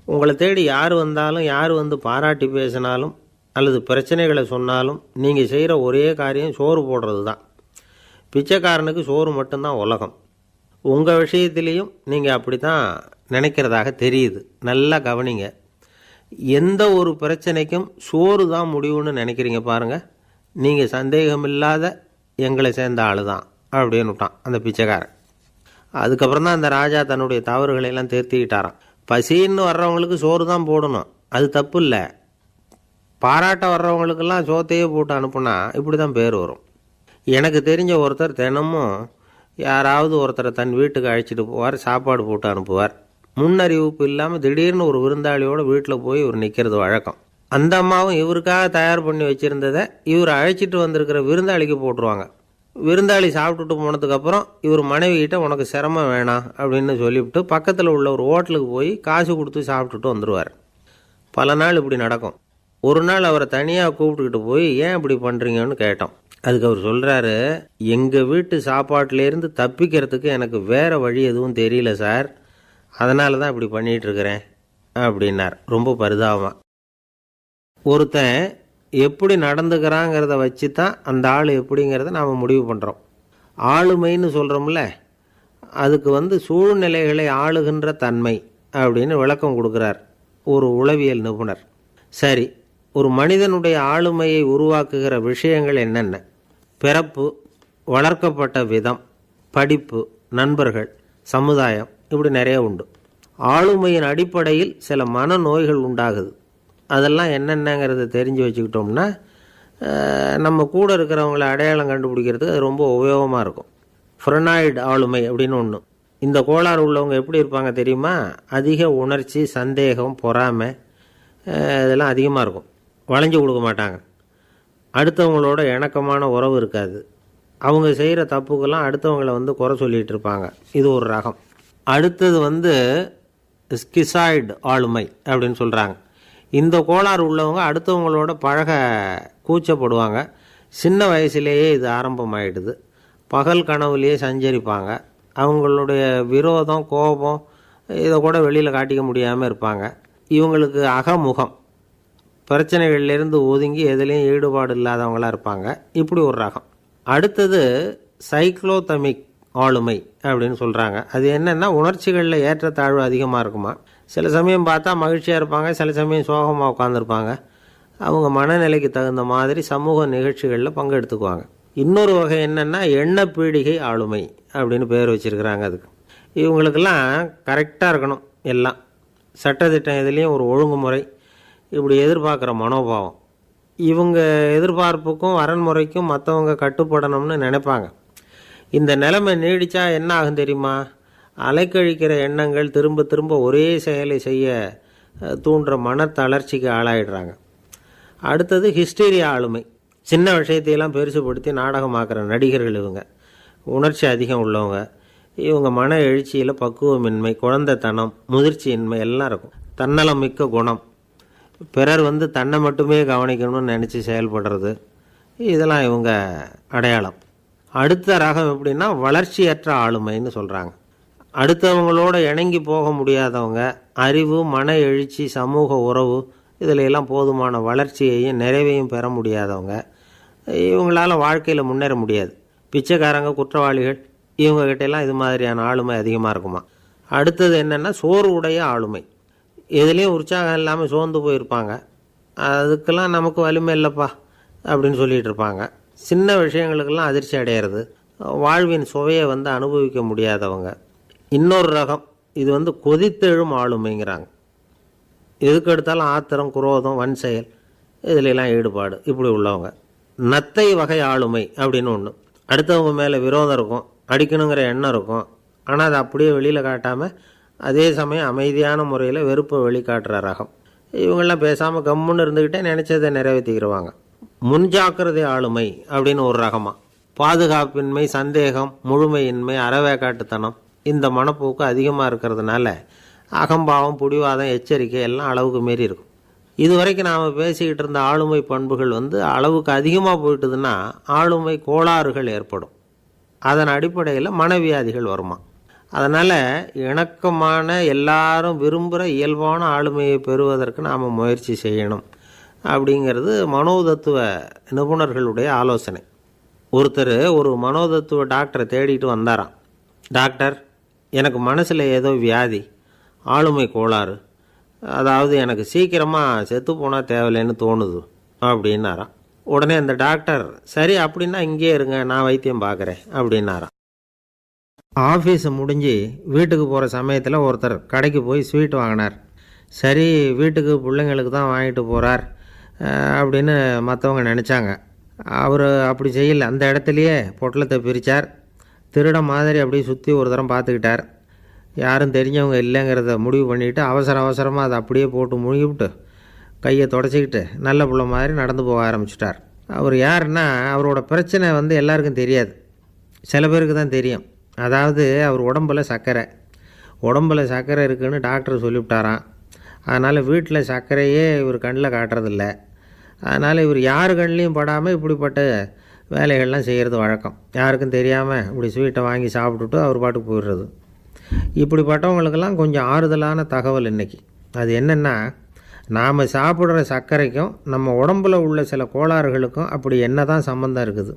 S2: உங்களை தேடி யார் வந்தாலும், யார் பாராட்டி பேசினாலும் அல்லது பிரச்சனைகளை சொன்னாலும் நீங்கள் செய்கிற ஒரே காரியம் சோறு போடுறது தான். பிச்சைக்காரனுக்கு சோறு மட்டும்தான் உலகம். உங்கள் விஷயத்துலேயும் நீங்கள் அப்படி தான் நினைக்கிறதாக தெரியுது. நல்லா கவனிங்க. எந்த ஒரு பிரச்சனைக்கும் சோறு தான் முடிவுன்னு நினைக்கிறீங்க பாருங்கள். நீங்கள் சந்தேகமில்லாத எங்களை சேர்ந்த ஆள் தான் அப்படின்னு விட்டான் அந்த பிச்சைக்காரன். அதுக்கப்புறம் தான் அந்த ராஜா தன்னுடைய தவறுகளையெல்லாம் திருத்திக்கிட்டாராம். பசின்னு வர்றவங்களுக்கு சோறு தான் போடணும், அது தப்பு இல்லை. பாராட்ட வர்றவங்களுக்கெல்லாம் சோத்தையே போட்டு அனுப்புனா இப்படி தான் பேர் வரும். எனக்கு தெரிஞ்ச ஒருத்தர் தினமும் யாராவது ஒருத்தரை தன் வீட்டுக்கு அழைச்சிட்டு போவார், சாப்பாடு போட்டு அனுப்புவார். முன்னறிவிப்பு இல்லாமல் திடீர்னு ஒரு விருந்தாளியோட வீட்டில் போய் இவர் நிற்கிறது வழக்கம். அந்த அம்மாவும் இவருக்காக தயார் பண்ணி வச்சுருந்ததை இவர் அழைச்சிட்டு வந்திருக்கிற விருந்தாளிக்கு போட்டுருவாங்க. விருந்தாளி சாப்பிட்டுட்டு போனதுக்கப்புறம் இவர் மனைவிகிட்ட உனக்கு சிரமம் வேணாம் அப்படின்னு சொல்லிவிட்டு பக்கத்தில் உள்ள ஒரு ஹோட்டலுக்கு போய் காசு கொடுத்து சாப்பிட்டுட்டு வந்துடுவார். பல நாள் இப்படி நடக்கும். ஒரு நாள் அவரை தனியாக கூப்பிட்டுக்கிட்டு போய் ஏன் இப்படி பண்ணுறீங்கன்னு கேட்டோம். அதுக்கு அவர் சொல்கிறாரு, எங்கள் வீட்டு சாப்பாட்டிலேருந்து தப்பிக்கிறதுக்கு எனக்கு வேறு வழி எதுவும் தெரியல சார், அதனால தான் இப்படி பண்ணிகிட்ருக்கிறேன் அப்படின்னார் ரொம்ப பரிதாபமாக. ஒருத்தன் எப்படி நடந்துக்கிறாங்கிறத வச்சு தான் அந்த ஆள் எப்படிங்கிறத நாம் முடிவு பண்ணுறோம். ஆளுமைன்னு சொல்கிறோம்ல, அதுக்கு சூழ்நிலைகளை ஆளுகின்ற தன்மை அப்படின்னு விளக்கம் கொடுக்குறார் ஒரு உளவியல் நிபுணர். சரி, ஒரு மனிதனுடைய ஆளுமையை உருவாக்குகிற விஷயங்கள் என்னென்ன? பிறப்பு, வளர்க்கப்பட்ட விதம், படிப்பு, நண்பர்கள், சமுதாயம், இப்படி நிறைய உண்டு. ஆளுமையின் அடிப்படையில் சில மனநோய்கள் உண்டாகுது. அதெல்லாம் என்னென்னங்கிறத தெரிஞ்சு வச்சுக்கிட்டோம்னா நம்ம கூட இருக்கிறவங்கள அடையாளம் கண்டுபிடிக்கிறதுக்கு அது ரொம்ப உபயோகமாக இருக்கும். ஃப்ரெனாய்டு ஆளுமை அப்படின்னு ஒன்று. இந்த கோளாறு உள்ளவங்க எப்படி இருப்பாங்க தெரியுமா? அதிக உணர்ச்சி, சந்தேகம், பொறாமை இதெல்லாம் அதிகமாக இருக்கும். வளைஞ்சு கொடுக்க மாட்டாங்க. அடுத்தவங்களோட இணக்கமான உறவு இருக்காது. அவங்க செய்கிற தப்புக்கெல்லாம் அடுத்தவங்களை குறை சொல்லிகிட்டு இருப்பாங்க. இது ஒரு ரகம். அடுத்தது ஸ்கிசாய்டு ஆளுமை அப்படின்னு சொல்கிறாங்க. இந்த கோளாறு உள்ளவங்க அடுத்தவங்களோட பழக கூச்சப்படுவாங்க. சின்ன வயசுலேயே இது ஆரம்பமாயிடுது. பகல் கனவுலேயே சஞ்சரிப்பாங்க. அவங்களுடைய விரோதம், கோபம் இதை கூட வெளியில் காட்டிக்க முடியாமல் இருப்பாங்க. இவங்களுக்கு அகமுகம், பிரச்சனைகள்லேருந்து ஒதுங்கி எதுலேயும் ஈடுபாடு இல்லாதவங்களாக இருப்பாங்க. இப்படி ஒரு ரகம். அடுத்தது சைக்ளோதமிக் ஆளுமை அப்படின்னு சொல்கிறாங்க. அது என்னென்னா, உணர்ச்சிகளில் ஏற்றத்தாழ்வு அதிகமாக இருக்குமா. சில சமயம் பார்த்தா மகிழ்ச்சியாக இருப்பாங்க, சில சமயம் சோகமாக உட்காந்துருப்பாங்க. அவங்க மனநிலைக்கு தகுந்த மாதிரி சமூக நிகழ்ச்சிகளில் பங்கெடுத்துக்குவாங்க. இன்னொரு வகை என்னென்னா எண்ணப்பீடிகை ஆளுமை அப்படின்னு பேர் வச்சுருக்கிறாங்க. அதுக்கு இவங்களுக்கெல்லாம் கரெக்டாக இருக்கணும், எல்லாம் சட்டத்திட்டம், இதுலேயும் ஒரு ஒழுங்குமுறை, இப்படி எதிர்பார்க்குற மனோபாவம். இவங்க எதிர்பார்ப்புக்கும் வரன்முறைக்கும் மற்றவங்க கட்டுப்படணும்னு நினைப்பாங்க. இந்த நிலைமை நீடித்தா என்ன ஆகும் தெரியுமா? அலைக்கழிக்கிற எண்ணங்கள் திரும்ப திரும்ப ஒரே செயலை செய்ய தூண்டுற மனத்தளர்ச்சிக்கு ஆளாயிடுறாங்க. அடுத்தது ஹிஸ்டீரியா ஆளுமை. சின்ன விஷயத்தையெல்லாம் பெருசுப்படுத்தி நாடகமாக்குற நடிகர்கள் இவங்க. உணர்ச்சி அதிகம் உள்ளவங்க. இவங்க மன எழுச்சியில் பக்குவமின்மை, குழந்தைத்தனம், முதிர்ச்சியின்மை எல்லாம் இருக்கும். தன்னலம் மிக்க குணம். பிறர் தன்னை மட்டுமே கவனிக்கணும்னு நினச்சி செயல்படுறது, இதெல்லாம் இவங்க அடையாளம். அடுத்த ரகம் எப்படின்னா வளர்ச்சியற்ற ஆளுமைன்னு சொல்கிறாங்க. அடுத்தவங்களோட இணங்கி போக முடியாதவங்க, அறிவு, மன எழுச்சி, சமூக உறவு இதில் எல்லாம் போதுமான வளர்ச்சியையும் நிறைவையும் பெற முடியாதவங்க, இவங்களால வாழ்க்கையில் முன்னேற முடியாது. பிச்சைக்காரங்க, குற்றவாளிகள் இவங்ககிட்டெல்லாம் இது மாதிரியான ஆளுமை அதிகமாக இருக்குமா. அடுத்தது என்னென்னா சோர்வுடைய ஆளுமை. எதுலேயும் உற்சாகம் இல்லாமல் சோர்ந்து போயிருப்பாங்க. அதுக்கெல்லாம் நமக்கு வலிமை இல்லைப்பா அப்படின்னு சொல்லிகிட்டு இருப்பாங்க. சின்ன விஷயங்களுக்கெல்லாம் அதிர்ச்சி அடையிறது, வாழ்வின் சுவையை அனுபவிக்க முடியாதவங்க. இன்னொரு ரகம், இது கொதித்தெழும் ஆளுமைங்கிறாங்க. எதுக்கு எடுத்தாலும் ஆத்திரம், குரோதம், வன் செயல் இதிலெல்லாம் ஈடுபாடு இப்படி உள்ளவங்க. நத்தை வகை ஆளுமை அப்படின்னு ஒன்று. அடுத்தவங்க மேலே விரோதம் இருக்கும், அடிக்கணுங்கிற எண்ணம் இருக்கும். ஆனால் அதை அப்படியே வெளியில் காட்டாமல் அதே சமயம் அமைதியான முறையில் வெறுப்பை வெளிக்காட்டுற ரகம். இவங்கெல்லாம் பேசாமல் கம்முன்னு இருந்துக்கிட்டே நினச்சதை நிறைவேற்றிக்கிடுவாங்க. முன்ஜாக்கிரதை ஆளுமை அப்படின்னு ஒரு ரகமாக. பாதுகாப்பின்மை, சந்தேகம், முழுமையின்மை, அறவேக்காட்டுத்தனம் இந்த மனப்போக்கு அதிகமாக இருக்கிறதுனால அகம்பாவம், புடிவாதம், எச்சரிக்கை எல்லாம் அளவுக்கு மீறி இருக்கும். இதுவரைக்கும் நாம் பேசிக்கிட்டு இருந்த ஆளுமை பண்புகள் அளவுக்கு அதிகமாக போயிட்டுதுன்னா ஆளுமை கோளாறுகள் ஏற்படும். அதன் அடிப்படையில் மனவியாதிகள் வருமா. அதனால் இணக்கமான, எல்லாரும் விரும்புகிற இயல்பான ஆளுமையை பெறுவதற்கு நாம் முயற்சி செய்யணும் அப்படிங்கிறது மனோதத்துவ நிபுணர்களுடைய ஆலோசனை. ஒருத்தர் ஒரு மனோதத்துவ டாக்டரை தேடிட்டு வந்தாராம். டாக்டர், எனக்கு மனசில் ஏதோ வியாதி, ஆளுமை கோளாறு, அதாவது எனக்கு சீக்கிரமாக செத்து போனால் தேவையில்லைன்னு தோணுது அப்படின்னாராம். உடனே அந்த டாக்டர், சரி அப்படின்னா இங்கே இருங்க, நான் வைத்தியம் பார்க்குறேன் அப்படின்னாராம். ஆஃபீஸு முடிஞ்சு வீட்டுக்கு போகிற சமயத்தில் ஒருத்தர் கடைக்கு போய் ஸ்வீட் வாங்கினார். சரி, வீட்டுக்கு பிள்ளைங்களுக்கு தான் வாங்கிட்டு போகிறார் அப்படின்னு மற்றவங்க நினச்சாங்க. அவர் அப்படி செய்யலை. அந்த இடத்துலையே பொட்டலத்தை பிரித்தார். திருட மாதிரி அப்படியே சுற்றி ஒரு தரம் பார்த்துக்கிட்டார். யாரும் தெரிஞ்சவங்க இல்லைங்கிறத முடிவு பண்ணிவிட்டு அவசரமாக அதை அப்படியே போட்டு முழுகிவிட்டு கையை தொடச்சிக்கிட்டு நல்ல பிள்ளை மாதிரி நடந்து போக ஆரம்பிச்சிட்டார். அவர் யாருன்னா, அவரோட பிரச்சனை எல்லாருக்கும் தெரியாது, சில பேருக்கு தான் தெரியும். அதாவது அவர் உடம்பில் சர்க்கரை இருக்குதுன்னு டாக்டர் சொல்லிவிட்டாராம். அதனால் வீட்டில் சர்க்கரையே இவர் கண்ணில் காட்டுறதில்ல. அதனால் இவர் யார் கண்ணிலையும் படாமல் இப்படிப்பட்ட வேலைகள்லாம் செய்கிறது வழக்கம். யாருக்கும் தெரியாமல் இப்படி ஸ்வீட்டை வாங்கி சாப்பிட்டுட்டு அவர் பாட்டுக்கு போயிடுறது. இப்படிப்பட்டவங்களுக்கெல்லாம் கொஞ்சம் ஆறுதலான தகவல் இன்றைக்கி. அது என்னென்னா, நாம் சாப்பிட்ற சர்க்கரைக்கும் நம்ம உடம்பில் உள்ள சில கோளாறுகளுக்கும் அப்படி என்ன தான் சம்மந்தம் இருக்குது.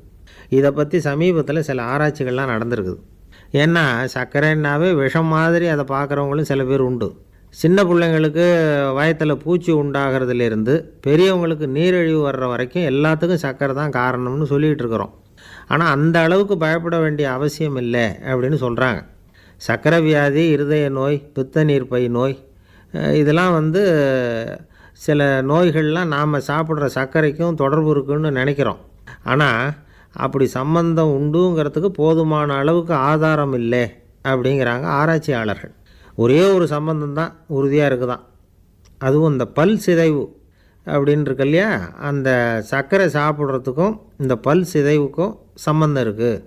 S2: இதை பற்றி சமீபத்தில் சில ஆராய்ச்சிகள்லாம் நடந்திருக்குது. ஏன்னா சர்க்கரைன்னாவே விஷம் மாதிரி அதை பார்க்குறவங்களும் சில பேர் உண்டு. சின்ன பிள்ளைங்களுக்கு வயத்தில் பூச்சி உண்டாகிறதுலேருந்து பெரியவங்களுக்கு நீரிழிவு வர்ற வரைக்கும் எல்லாத்துக்கும் சர்க்கரை தான் காரணம்னு சொல்லிகிட்டு இருக்கிறோம். ஆனால் அந்த அளவுக்கு பயப்பட வேண்டிய அவசியம் இல்லை அப்படின்னு சொல்கிறாங்க. சர்க்கரை வியாதி, இருதய நோய், பித்த நீர்ப்பை நோய் இதெல்லாம் சில நோய்கள்லாம் நாம் சாப்பிட்ற சர்க்கரைக்கும் தொடர்பு இருக்குன்னு நினைக்கிறோம். ஆனால் அப்படி சம்பந்தம் உண்டுங்கிறதுக்கு போதுமான அளவுக்கு ஆதாரம் இல்லை அப்படிங்கிறாங்க ஆராய்ச்சியாளர்கள். ஒரே ஒரு சம்பந்தம் தான் உறுதியாக இருக்குதான். அதுவும் இந்த பல் சிதைவு அப்படின்னு இருக்கு இல்லையா, அந்த சர்க்கரை சாப்பிட்றதுக்கும் இந்த பல் சிதைவுக்கும் சம்பந்தம் இருக்குது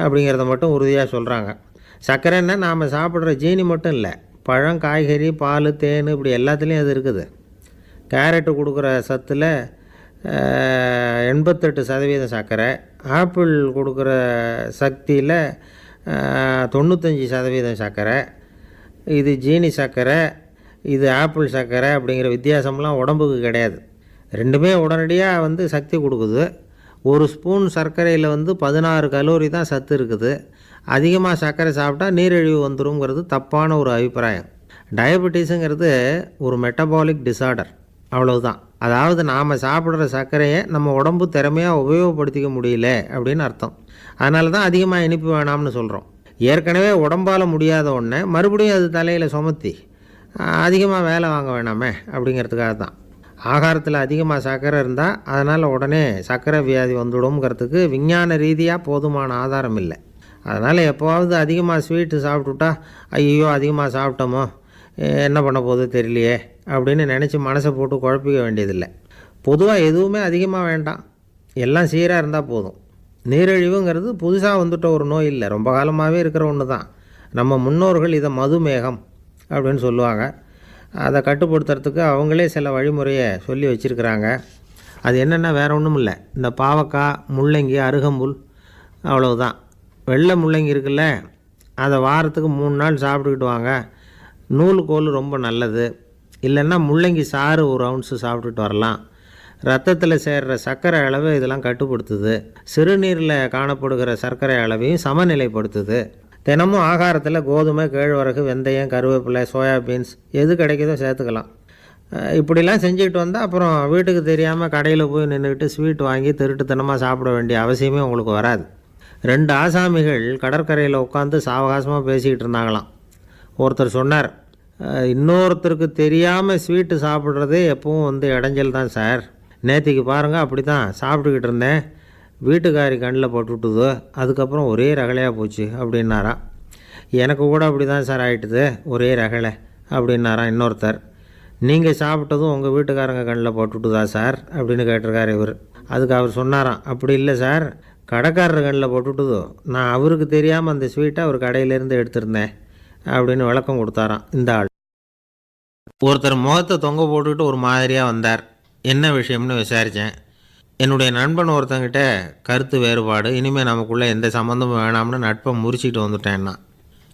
S2: அப்படிங்கிறத மட்டும் உறுதியாக சொல்கிறாங்க. சர்க்கரைன்னா நாம் சாப்பிட்ற ஜீனி மட்டும் இல்லை, பழம், காய்கறி, பால், தேன் இப்படி எல்லாத்துலேயும் அது இருக்குது. கேரட்டு கொடுக்குற சத்தில் 88% சர்க்கரை, ஆப்பிள் கொடுக்குற சக்தியில் 95% சர்க்கரை. இது ஜீனி சர்க்கரை, இது ஆப்பிள் சர்க்கரை அப்படிங்கிற வித்தியாசம்லாம் உடம்புக்கு கிடையாது. ரெண்டுமே உடனடியாக சக்தி கொடுக்குது. ஒரு ஸ்பூன் சர்க்கரையில் 16 கலோரி தான் சத்து இருக்குது. அதிகமாக சர்க்கரை சாப்பிட்டா நீரிழிவு வந்துருங்கிறது தப்பான ஒரு அபிப்பிராயம். டயபெட்டிஸுங்கிறது ஒரு மெட்டபாலிக் டிசார்டர், அவ்வளவுதான். அதாவது நாம் சாப்பிட்ற சர்க்கரையை நம்ம உடம்பு திறமையாக உபயோகப்படுத்திக்க முடியல அப்படின்னு அர்த்தம். அதனால தான் அதிகமாக இனிப்பு வேணாம்னு சொல்கிறோம். ஏற்கனவே உடம்பால் முடியாத ஒன்றை மறுபடியும் அது தலையில் சுமத்தி அதிகமாக வேலை வாங்க வேணாமே அப்படிங்கிறதுக்காக தான். ஆகாரத்தில் அதிகமாக சர்க்கரை இருந்தால் அதனால் உடனே சர்க்கரை வியாதி வந்துடும்ங்கிறதுக்கு விஞ்ஞான ரீதியாக போதுமான ஆதாரம் இல்லை. அதனால் எப்போவாவது அதிகமாக ஸ்வீட்டு சாப்பிட்டுட்டா ஐயோ அதிகமாக சாப்பிட்டோமோ என்ன பண்ண போகுது தெரியலையே அப்படின்னு நினச்சி மனசை போட்டு குழப்பிக்க வேண்டியதில்லை. பொதுவாக எதுவுமே அதிகமாக வேண்டாம், எல்லாம் சீராக இருந்தால் போதும். நீரிழிவுங்கிறது புதுசாக வந்துட்ட ஒரு நோய் இல்லை, ரொம்ப காலமாகவே இருக்கிற ஒன்று தான். நம்ம முன்னோர்கள் இதை மதுமேகம் அப்படின்னு சொல்லுவாங்க. அதை கட்டுப்படுத்துறதுக்கு அவங்களே சில வழிமுறையை சொல்லி வச்சுருக்கிறாங்க. அது என்னென்னா வேறு ஒன்றும் இல்லை, இந்த பாவக்காய், முள்ளங்கி, அருகம்புல் அவ்வளவுதான். வெள்ளை முள்ளங்கி இருக்குல்ல, அதை வாரத்துக்கு 3 நாள் சாப்பிட்டுக்கிட்டு வாங்க. நூலுக்கோல் ரொம்ப நல்லது. இல்லைன்னா முள்ளங்கி சாறு 1 அவுன்ஸு சாப்பிட்டுட்டு வரலாம். ரத்தத்தில் சேர்கிற சர்க்கரை அளவை இதெல்லாம் கட்டுப்படுத்துது. சிறுநீரில் காணப்படுகிற சர்க்கரை அளவையும் சமநிலைப்படுத்துது. தினமும் ஆகாரத்தில் கோதுமை, கேழ்வரகு, வெந்தயம், கருவேப்பிலை, சோயாபீன்ஸ் எது கிடைக்குதோ சேர்த்துக்கலாம். இப்படிலாம் செஞ்சுக்கிட்டு வந்தால் அப்புறம் வீட்டுக்கு தெரியாமல் கடையில் போய் நின்றுக்கிட்டு ஸ்வீட் வாங்கி திருட்டுத்தனமாக சாப்பிட வேண்டிய அவசியமே உங்களுக்கு வராது. 2 ஆசாமிகள் கடற்கரையில் உட்காந்து சாவகாசமாக பேசிக்கிட்டு இருந்தாங்களாம். ஒருத்தர் சொன்னார், இன்னொருத்தருக்கு தெரியாமல் ஸ்வீட்டு சாப்பிட்றதே எப்பவும் இடைஞ்சல் தான் சார். நேற்றுக்கு பாருங்கள், அப்படி தான் சாப்பிட்டுக்கிட்டு இருந்தேன், வீட்டுக்காரி கண்ணில் போட்டுவிட்டுதோ, அதுக்கப்புறம் ஒரே ரகலையாக போச்சு அப்படின்னாராம். எனக்கு கூட அப்படி தான் சார் ஆகிட்டுது, ஒரே ரகலை அப்படின்னாராம் இன்னொருத்தர். நீங்கள் சாப்பிட்டதும் உங்கள் வீட்டுக்காரங்க கண்ணில் போட்டுவிட்டுதா சார் அப்படின்னு கேட்டிருக்கார் இவர். அதுக்கு அவர் சொன்னாராம், அப்படி இல்லை சார், கடைக்காரர் கண்ணில் போட்டுவிட்டுதோ, நான் அவருக்கு தெரியாமல் அந்த ஸ்வீட்டை அவர் கடையிலேருந்து எடுத்திருந்தேன் அப்படின்னு விளக்கம் கொடுத்தாராம் இந்த ஆள். ஒருத்தர் முகத்தை தொங்க போட்டுக்கிட்டு ஒரு மாதிரியாக வந்தார். என்ன விஷயம்னு விசாரித்தேன். என்னுடைய நண்பன் ஒருத்தங்கிட்ட கருத்து வேறுபாடு, இனிமேல் நமக்குள்ளே எந்த சம்மந்தமும் வேணாம்னு நட்பை முறிச்சிட்டு வந்துட்டேன்னா.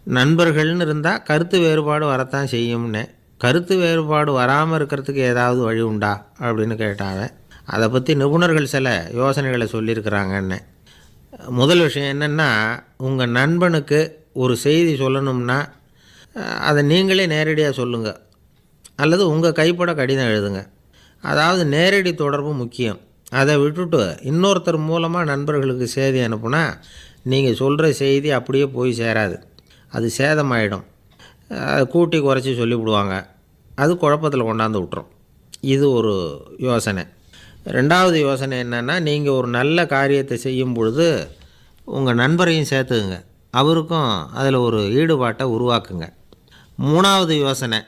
S2: நண்பர்கள்னு இருந்தால் கருத்து வேறுபாடு வரத்தான் செய்யும்னு. கருத்து வேறுபாடு வராமல் இருக்கிறதுக்கு ஏதாவது வழி உண்டா அப்படின்னு கேட்டாங்க. அதை பற்றி நிபுணர்கள் சில யோசனைகளை சொல்லியிருக்கிறாங்கன்னு. முதல் விஷயம் என்னென்னா, உங்கள் நண்பனுக்கு ஒரு செய்தி சொல்லணும்னா அதை நீங்களே நேரடியாக சொல்லுங்கள், அல்லது உங்கள் கைப்பட கடிதம் எழுதுங்க. அதாவது நேரடி தொடர்பு முக்கியம். அதை விட்டுட்டு இன்னொருத்தர் மூலமாக நண்பர்களுக்கு செய்தி அனுப்புனா நீங்கள் சொல்கிற செய்தி அப்படியே போய் சேராது, அது சேதமாயிடும். கூட்டி குறைச்சி சொல்லிவிடுவாங்க, அது குழப்பத்தில் கொண்டாந்து விட்டுரும். இது ஒரு யோசனை. 2வது யோசனை என்னென்னா, நீங்கள் ஒரு நல்ல காரியத்தை செய்யும் பொழுது உங்கள் நண்பரையும் சேர்த்துக்குங்க, அவருக்கும் அதில் ஒரு ஈடுபாட்டை உருவாக்குங்க. 3வது யோசனை,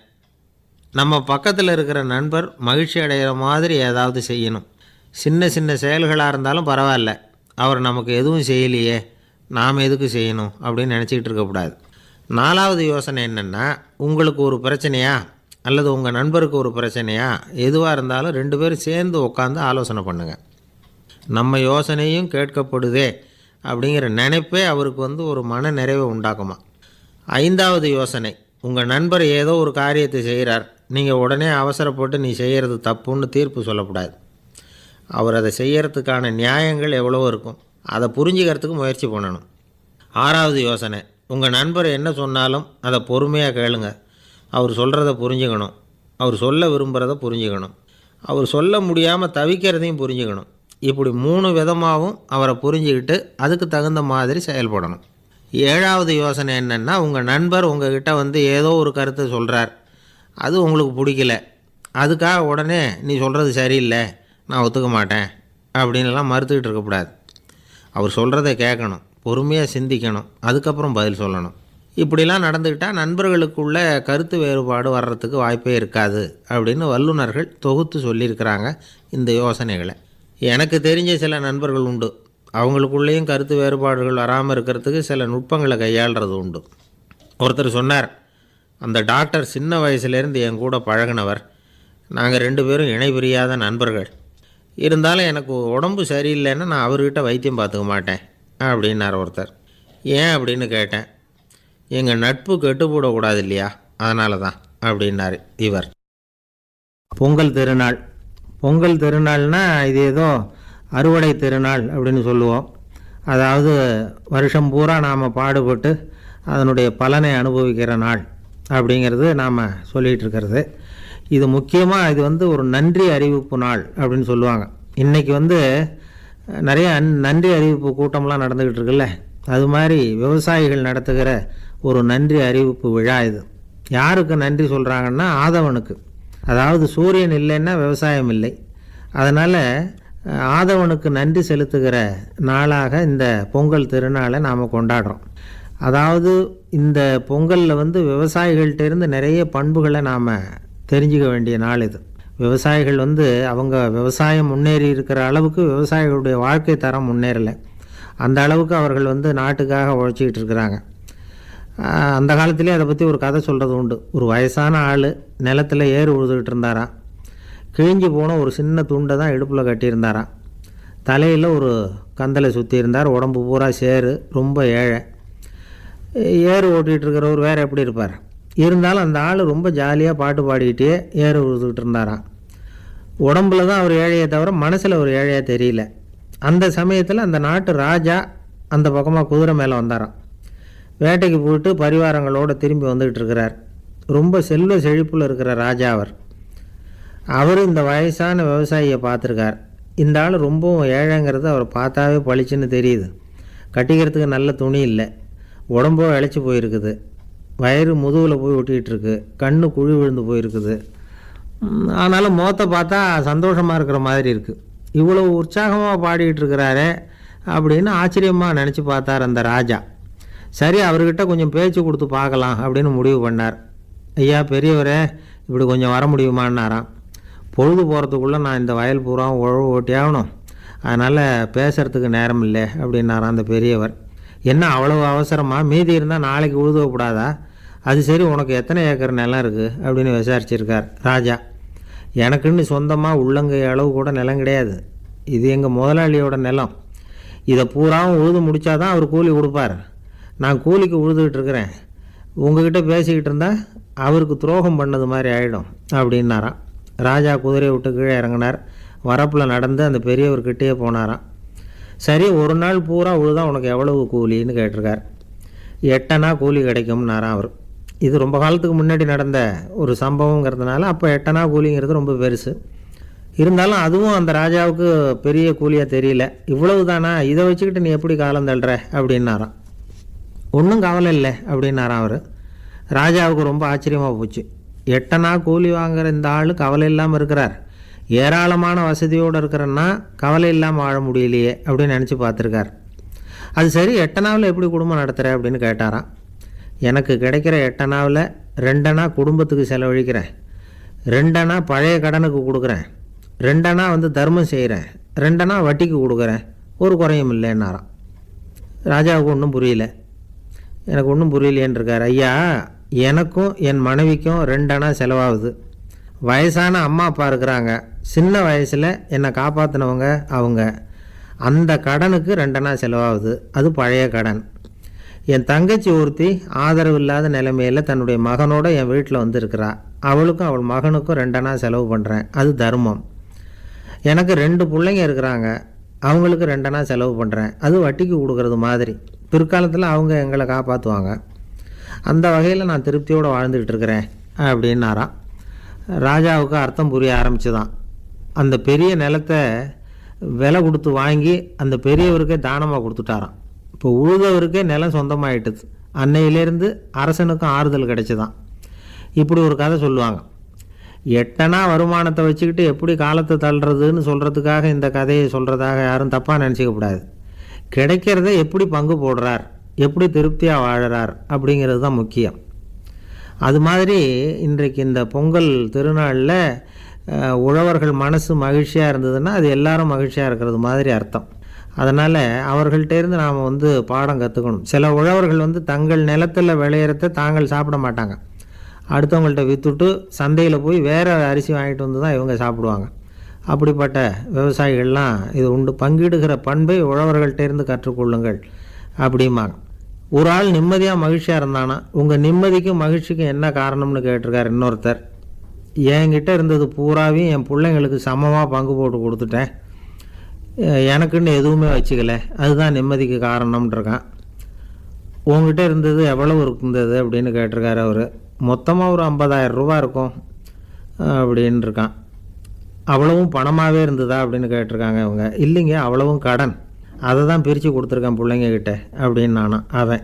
S2: நம்ம பக்கத்தில் இருக்கிற நண்பர் மகிழ்ச்சி அடைகிற மாதிரி ஏதாவது செய்யணும். சின்ன சின்ன செயல்களாக இருந்தாலும் பரவாயில்ல, அவர் நமக்கு எதுவும் செய்யலையே, நாம் எதுக்கு செய்யணும் அப்படின்னு நினச்சிக்கிட்டு இருக்கக்கூடாது. 4வது யோசனை என்னென்னா, உங்களுக்கு ஒரு பிரச்சனையா அல்லது உங்கள் நண்பருக்கு ஒரு பிரச்சனையா, எதுவாக இருந்தாலும் 2 பேரும் சேர்ந்து உட்காந்து ஆலோசனை பண்ணுங்கள். நம்ம யோசனையும் கேட்கப்படுதே அப்படிங்கிற நினைப்பே அவருக்கு ஒரு மன நிறைவை உண்டாக்குமா. 5வது யோசனை, உங்கள் நண்பர் ஏதோ ஒரு காரியத்தை செய்கிறார், நீங்கள் உடனே அவசரப்பட்டு நீ செய்கிறது தப்புன்னு தீர்ப்பு சொல்லக்கூடாது. அவர் அதை செய்கிறதுக்கான நியாயங்கள் எவ்வளவோ இருக்கும், அதை புரிஞ்சுக்கிறதுக்கு முயற்சி பண்ணணும். 6வது யோசனை, உங்கள் நண்பர் என்ன சொன்னாலும் அதை பொறுமையாக கேளுங்க. அவர் சொல்கிறத புரிஞ்சுக்கணும், அவர் சொல்ல விரும்புகிறத புரிஞ்சுக்கணும், அவர் சொல்ல முடியாமல் தவிக்கிறதையும் புரிஞ்சுக்கணும். இப்படி 3 விதமாகவும் அவரை புரிஞ்சுக்கிட்டு அதுக்கு தகுந்த மாதிரி செயல்படணும். 7வது யோசனை என்னென்னா, உங்கள் நண்பர் உங்ககிட்ட ஏதோ ஒரு கருத்தை சொல்கிறார், அது உங்களுக்கு பிடிக்கல, அதுக்காக உடனே நீ சொல்கிறது சரியில்லை, நான் ஒத்துக்க மாட்டேன் அப்படின்லாம் மறுத்துக்கிட்டு இருக்கக்கூடாது. அவர் சொல்கிறத கேட்கணும், பொறுமையாக சிந்திக்கணும், அதுக்கப்புறம் பதில் சொல்லணும். இப்படிலாம் நடந்துக்கிட்டால் நண்பர்களுக்குள்ள கருத்து வேறுபாடு வர்றதுக்கு வாய்ப்பே இருக்காது அப்படின்னு வல்லுநர்கள் தொகுத்து சொல்லியிருக்கிறாங்க இந்த யோசனைகளை. எனக்கு தெரிஞ்ச சில நண்பர்கள் உண்டு, அவங்களுக்குள்ளேயும் கருத்து வேறுபாடுகள் வராமல் இருக்கிறதுக்கு சில நுட்பங்களை கையாளுறது உண்டு. ஒருத்தர் சொன்னார், அந்த டாக்டர் சின்ன வயசுலேருந்து என் கூட பழகினவர், நாங்கள் 2 பேரும் இணை பிரியாத நண்பர்கள். இருந்தாலும் எனக்கு உடம்பு சரியில்லைன்னா நான் அவர்கிட்ட வைத்தியம் பார்த்துக்க மாட்டேன் அப்படின்னார் ஒருத்தர். ஏன் அப்படின்னு கேட்டேன். எங்கள் நட்பு கெட்டுப்போடக்கூடாது இல்லையா, அதனால தான் அப்படின்னார் இவர். பொங்கல் திருநாள். பொங்கல் திருநாள்னா இது ஏதோ அறுவடை திருநாள் அப்படின்னு சொல்லுவோம். அதாவது வருஷம் பூரா நாம் பாடுபட்டு அதனுடைய பலனை அனுபவிக்கிற நாள் அப்படிங்கிறது நாம் சொல்லிகிட்டு இருக்கிறது. இது முக்கியமாக இது ஒரு நன்றி அறிவிப்பு நாள் அப்படின்னு சொல்லுவாங்க. இன்றைக்கி நிறைய நன்றி அறிவிப்பு கூட்டம்லாம் நடந்துக்கிட்டு இருக்குல்ல, அது மாதிரி விவசாயிகள் நடத்துகிற ஒரு நன்றி அறிவிப்பு விழா இது. யாருக்கு நன்றி சொல்கிறாங்கன்னா, ஆதவனுக்கு. அதாவது சூரியன் இல்லைன்னா விவசாயம் இல்லை. அதனால் ஆதவனுக்கு நன்றி செலுத்துகிற நாளாக இந்த பொங்கல் திருநாளை நாம் கொண்டாடுறோம். அதாவது இந்த பொங்கலில் விவசாயிகள்கிட்டேருந்து நிறைய பண்புகளை நாம் தெரிஞ்சுக்க வேண்டிய நாள் இது. விவசாயிகள் அவங்க விவசாயம் முன்னேறி இருக்கிற அளவுக்கு விவசாயிகளுடைய வாழ்க்கை தரம் முன்னேறலை. அந்த அளவுக்கு அவர்கள் நாட்டுக்காக உழைச்சிக்கிட்டு இருக்கிறாங்க. அந்த காலத்திலே அதை பற்றி ஒரு கதை சொல்கிறது உண்டு. ஒரு வயசான ஆள் நிலத்தில் ஏறு உழுதுகிட்டு இருந்தாராம். கிழிஞ்சு போன ஒரு சின்ன துண்டை தான் இடுப்பில் கட்டியிருந்தாராம். தலையில் ஒரு கந்தலை சுற்றி இருந்தார். உடம்பு பூரா சேரு, ரொம்ப ஏழை. ஏறு ஓட்டிகிட்டு இருக்கிறவர் வேறு எப்படி இருப்பார்? இருந்தாலும் அந்த ஆள் ரொம்ப ஜாலியாக பாட்டு பாடிக்கிட்டே ஏறு உழுதுகிட்டு இருந்தாராம். உடம்புல தான் அவர் ஏழையை தவிர மனசில் ஒரு ஏழையாக தெரியல. அந்த சமயத்தில் அந்த நாட்டு ராஜா அந்த பக்கமாக குதிரை மேலே வந்தாராம். வேட்டைக்கு போயிட்டு பரிவாரங்களோடு திரும்பி வந்துக்கிட்டு இருக்கிறார். ரொம்ப செல்வ செழிப்பில் இருக்கிற ராஜா அவர் இந்த வயசான விவசாயியை பார்த்துருக்கார். இந்த ஆள் ரொம்பவும் ஏழைங்கிறது அவர் பார்த்தாவே பளிச்சுன்னு தெரியுது. கட்டிக்கிறதுக்கு நல்ல துணி இல்லை, உடம்போ இழைச்சி போயிருக்குது, வயிறு முதுகில் போய் ஒட்டிகிட்டு இருக்கு, கண்ணு குழி விழுந்து போயிருக்குது. ஆனாலும் முகத்தை பார்த்தா சந்தோஷமாக இருக்கிற மாதிரி இருக்குது. இவ்வளோ உற்சாகமாக பாடிக்கிட்டு இருக்கிறாரே அப்படின்னு ஆச்சரியமாக நினச்சி பார்த்தார் அந்த ராஜா. சரி, அவர்கிட்ட கொஞ்சம் பேச்சு கொடுத்து பார்க்கலாம் அப்படின்னு முடிவு பண்ணார். ஐயா பெரியவரே, இப்படி கொஞ்சம் வர முடியுமான்னாராம். பொழுது போகிறதுக்குள்ளே நான் இந்த வயல் பூரா உழவு ஓட்டி ஆகணும், அதனால் பேசுகிறதுக்கு நேரம் இல்லை அப்படின்னாராம் அந்த பெரியவர். என்ன அவ்வளவு அவசரமாக? மீதி இருந்தால் நாளைக்கு உழுதக்கூடாதா? அது சரி, உனக்கு எத்தனை ஏக்கர் நிலம் இருக்குது அப்படின்னு விசாரிச்சிருக்கார் ராஜா. எனக்குன்னு சொந்தமாக உள்ளங்கை அளவு கூட நிலம் கிடையாது. இது எங்கள் முதலாளியோட நிலம். இதை பூராவும் உழுது முடித்தாதான் அவர் கூலி கொடுப்பார். நான் கூலிக்கு உழுதுகிட்டு இருக்கிறேன். உங்ககிட்ட பேசிக்கிட்டு இருந்தால் அவருக்கு துரோகம் பண்ணது மாதிரி ஆகிடும் அப்படின்னாராம். ராஜா குதிரையை விட்டு கீழே இறங்கினார். வரப்பில் நடந்து அந்த பெரியவர்கிட்டே போனாராம். சரி, ஒரு நாள் பூரா உழுதா உனக்கு எவ்வளவு கூலின்னு கேட்டிருக்கார். 8 அணா கூலி கிடைக்கும்னாராம் அவர். இது ரொம்ப காலத்துக்கு முன்னாடி நடந்த ஒரு சம்பவங்கிறதுனால அப்போ 8 அணா கூலிங்கிறது ரொம்ப பெருசு. இருந்தாலும் அதுவும் அந்த ராஜாவுக்கு பெரிய கூலியாக தெரியல. இவ்வளவு தானா, இதை வச்சுக்கிட்டு நீ எப்படி காலம் தள்ளுற அப்படின்னாராம். ஒன்றும் கவலை இல்லை அப்படின்னாராம் அவர். ராஜாவுக்கு ரொம்ப ஆச்சரியமாக போச்சு. 8 அணா கூலி வாங்குகிற இந்த ஆள் கவலை இல்லாமல் இருக்கிறார், ஏராளமான வசதியோடு இருக்கிறன்னா கவலை இல்லாமல் வாழ முடியலையே அப்படின்னு நினச்சி பார்த்துருக்கார். அது சரி, 8 அணாவில் எப்படி குடும்பம் நடத்துகிற அப்படின்னு கேட்டாராம். எனக்கு கிடைக்கிற 8 அணாவில் 2 அணா குடும்பத்துக்கு செலவழிக்கிறேன், 2 அணா பழைய கடனுக்கு கொடுக்குறேன், 2 அணா தர்மம் செய்கிறேன், 2 அணா வட்டிக்கு கொடுக்குறேன், ஒரு குறையும் இல்லைன்னாராம். ராஜாவுக்கு ஒன்றும் புரியல. எனக்கு ஒன்றும் புரியலேன்னு இருக்கார். ஐயா, எனக்கும் என் மனைவிக்கும் 2 அணா செலவாகுது. வயசான அம்மா அப்பா இருக்கிறாங்க, சின்ன வயசில் என்னை காப்பாற்றினவங்க அவங்க. அந்த கடனுக்கு 2 அணா செலவாகுது, அது பழைய கடன். என் தங்கச்சி ஒருத்தி ஆதரவு இல்லாத நிலைமையில் தன்னுடைய மகனோட என் வீட்டில் இருக்கிறா. அவளுக்கும் அவள் மகனுக்கும் 2 அணா செலவு பண்ணுறேன், அது தர்மம். எனக்கு 2 பிள்ளைங்க இருக்கிறாங்க, அவங்களுக்கு 2 அணா செலவு பண்ணுறேன், அது வட்டிக்கு கொடுக்கறது மாதிரி. பிற்காலத்தில் அவங்க எங்களை காப்பாற்றுவாங்க. அந்த வகையில் நான் திருப்தியோடு வாழ்ந்துக்கிட்டு இருக்கிறேன் அப்படின்னாராம். ராஜாவுக்கு அர்த்தம் புரிய ஆரம்பிச்சுதான். அந்த பெரிய நிலத்தை விலை கொடுத்து வாங்கி அந்த பெரியவருக்கே தானமாக கொடுத்துட்டாராம். இப்போ உழுதவருக்கே நிலம் சொந்தமாயிட்டுது. அன்னையிலேருந்து அரசனுக்கும் ஆறுதல் கிடைச்சிதான். இப்படி ஒரு கதை சொல்லுவாங்க. 8 அணா வருமானத்தை வச்சுக்கிட்டு எப்படி காலத்தை தள்ளுறதுன்னு சொல்கிறதுக்காக இந்த கதையை சொல்கிறதாக யாரும் தப்பாக நினச்சிக்கக்கூடாது. கிடைக்கிறத எப்படி பங்கு போடுறார், எப்படி திருப்தியாக வாழறார் அப்படிங்கிறது தான் முக்கியம். அது மாதிரி இன்றைக்கு இந்த பொங்கல் திருநாளில் உழவர்கள் மனசு மகிழ்ச்சியாக இருந்ததுன்னா அது எல்லாரும் மகிழ்ச்சியாக இருக்கிறது மாதிரி அர்த்தம். அதனால் அவர்கள்ட்டேருந்து நாம் பாடம் கற்றுக்கணும். சில உழவர்கள் தங்கள் நிலத்தில் விளையிறத தாங்கள் சாப்பிட மாட்டாங்க, அடுத்தவங்கள்ட்ட விற்றுட்டு சந்தையில் போய் வேறு அரிசி வாங்கிட்டு வந்து தான் இவங்க சாப்பிடுவாங்க. அப்படிப்பட்ட விவசாயிகள்லாம் இது உண்டு. பங்கிடுகிற பண்பை உழவர்கள்ட்டேருந்து கற்றுக்கொள்ளுங்கள் அப்படிம்பாங்க. ஒரு ஆள் நிம்மதியாக மகிழ்ச்சியாக இருந்தானா, உங்கள் நிம்மதிக்கும் மகிழ்ச்சிக்கும் என்ன காரணம்னு கேட்டிருக்கார் இன்னொருத்தர். என்கிட்ட இருந்தது பூராவையும் என் பிள்ளைங்களுக்கு சமமாக பங்கு போட்டு கொடுத்துட்டேன், எனக்குன்னு எதுவுமே வச்சுக்கல, அதுதான் நிம்மதிக்கு காரணம்ன்றிருக்கான். உங்ககிட்ட இருந்தது எவ்வளவு இருந்தது அப்படின்னு கேட்டிருக்காரு அவர். மொத்தமாக ஒரு 50,000 ரூபா இருக்கும் அப்படின்னு இருக்கான். அவ்வளவும் பணமாகவே இருந்ததா அப்படின்னு கேட்டிருக்காங்க இவங்க. இல்லைங்க, அவ்வளவும் கடன், அதை தான் பிரித்து கொடுத்துருக்கேன் பிள்ளைங்கக்கிட்ட அப்படின்னு நானா அவன்.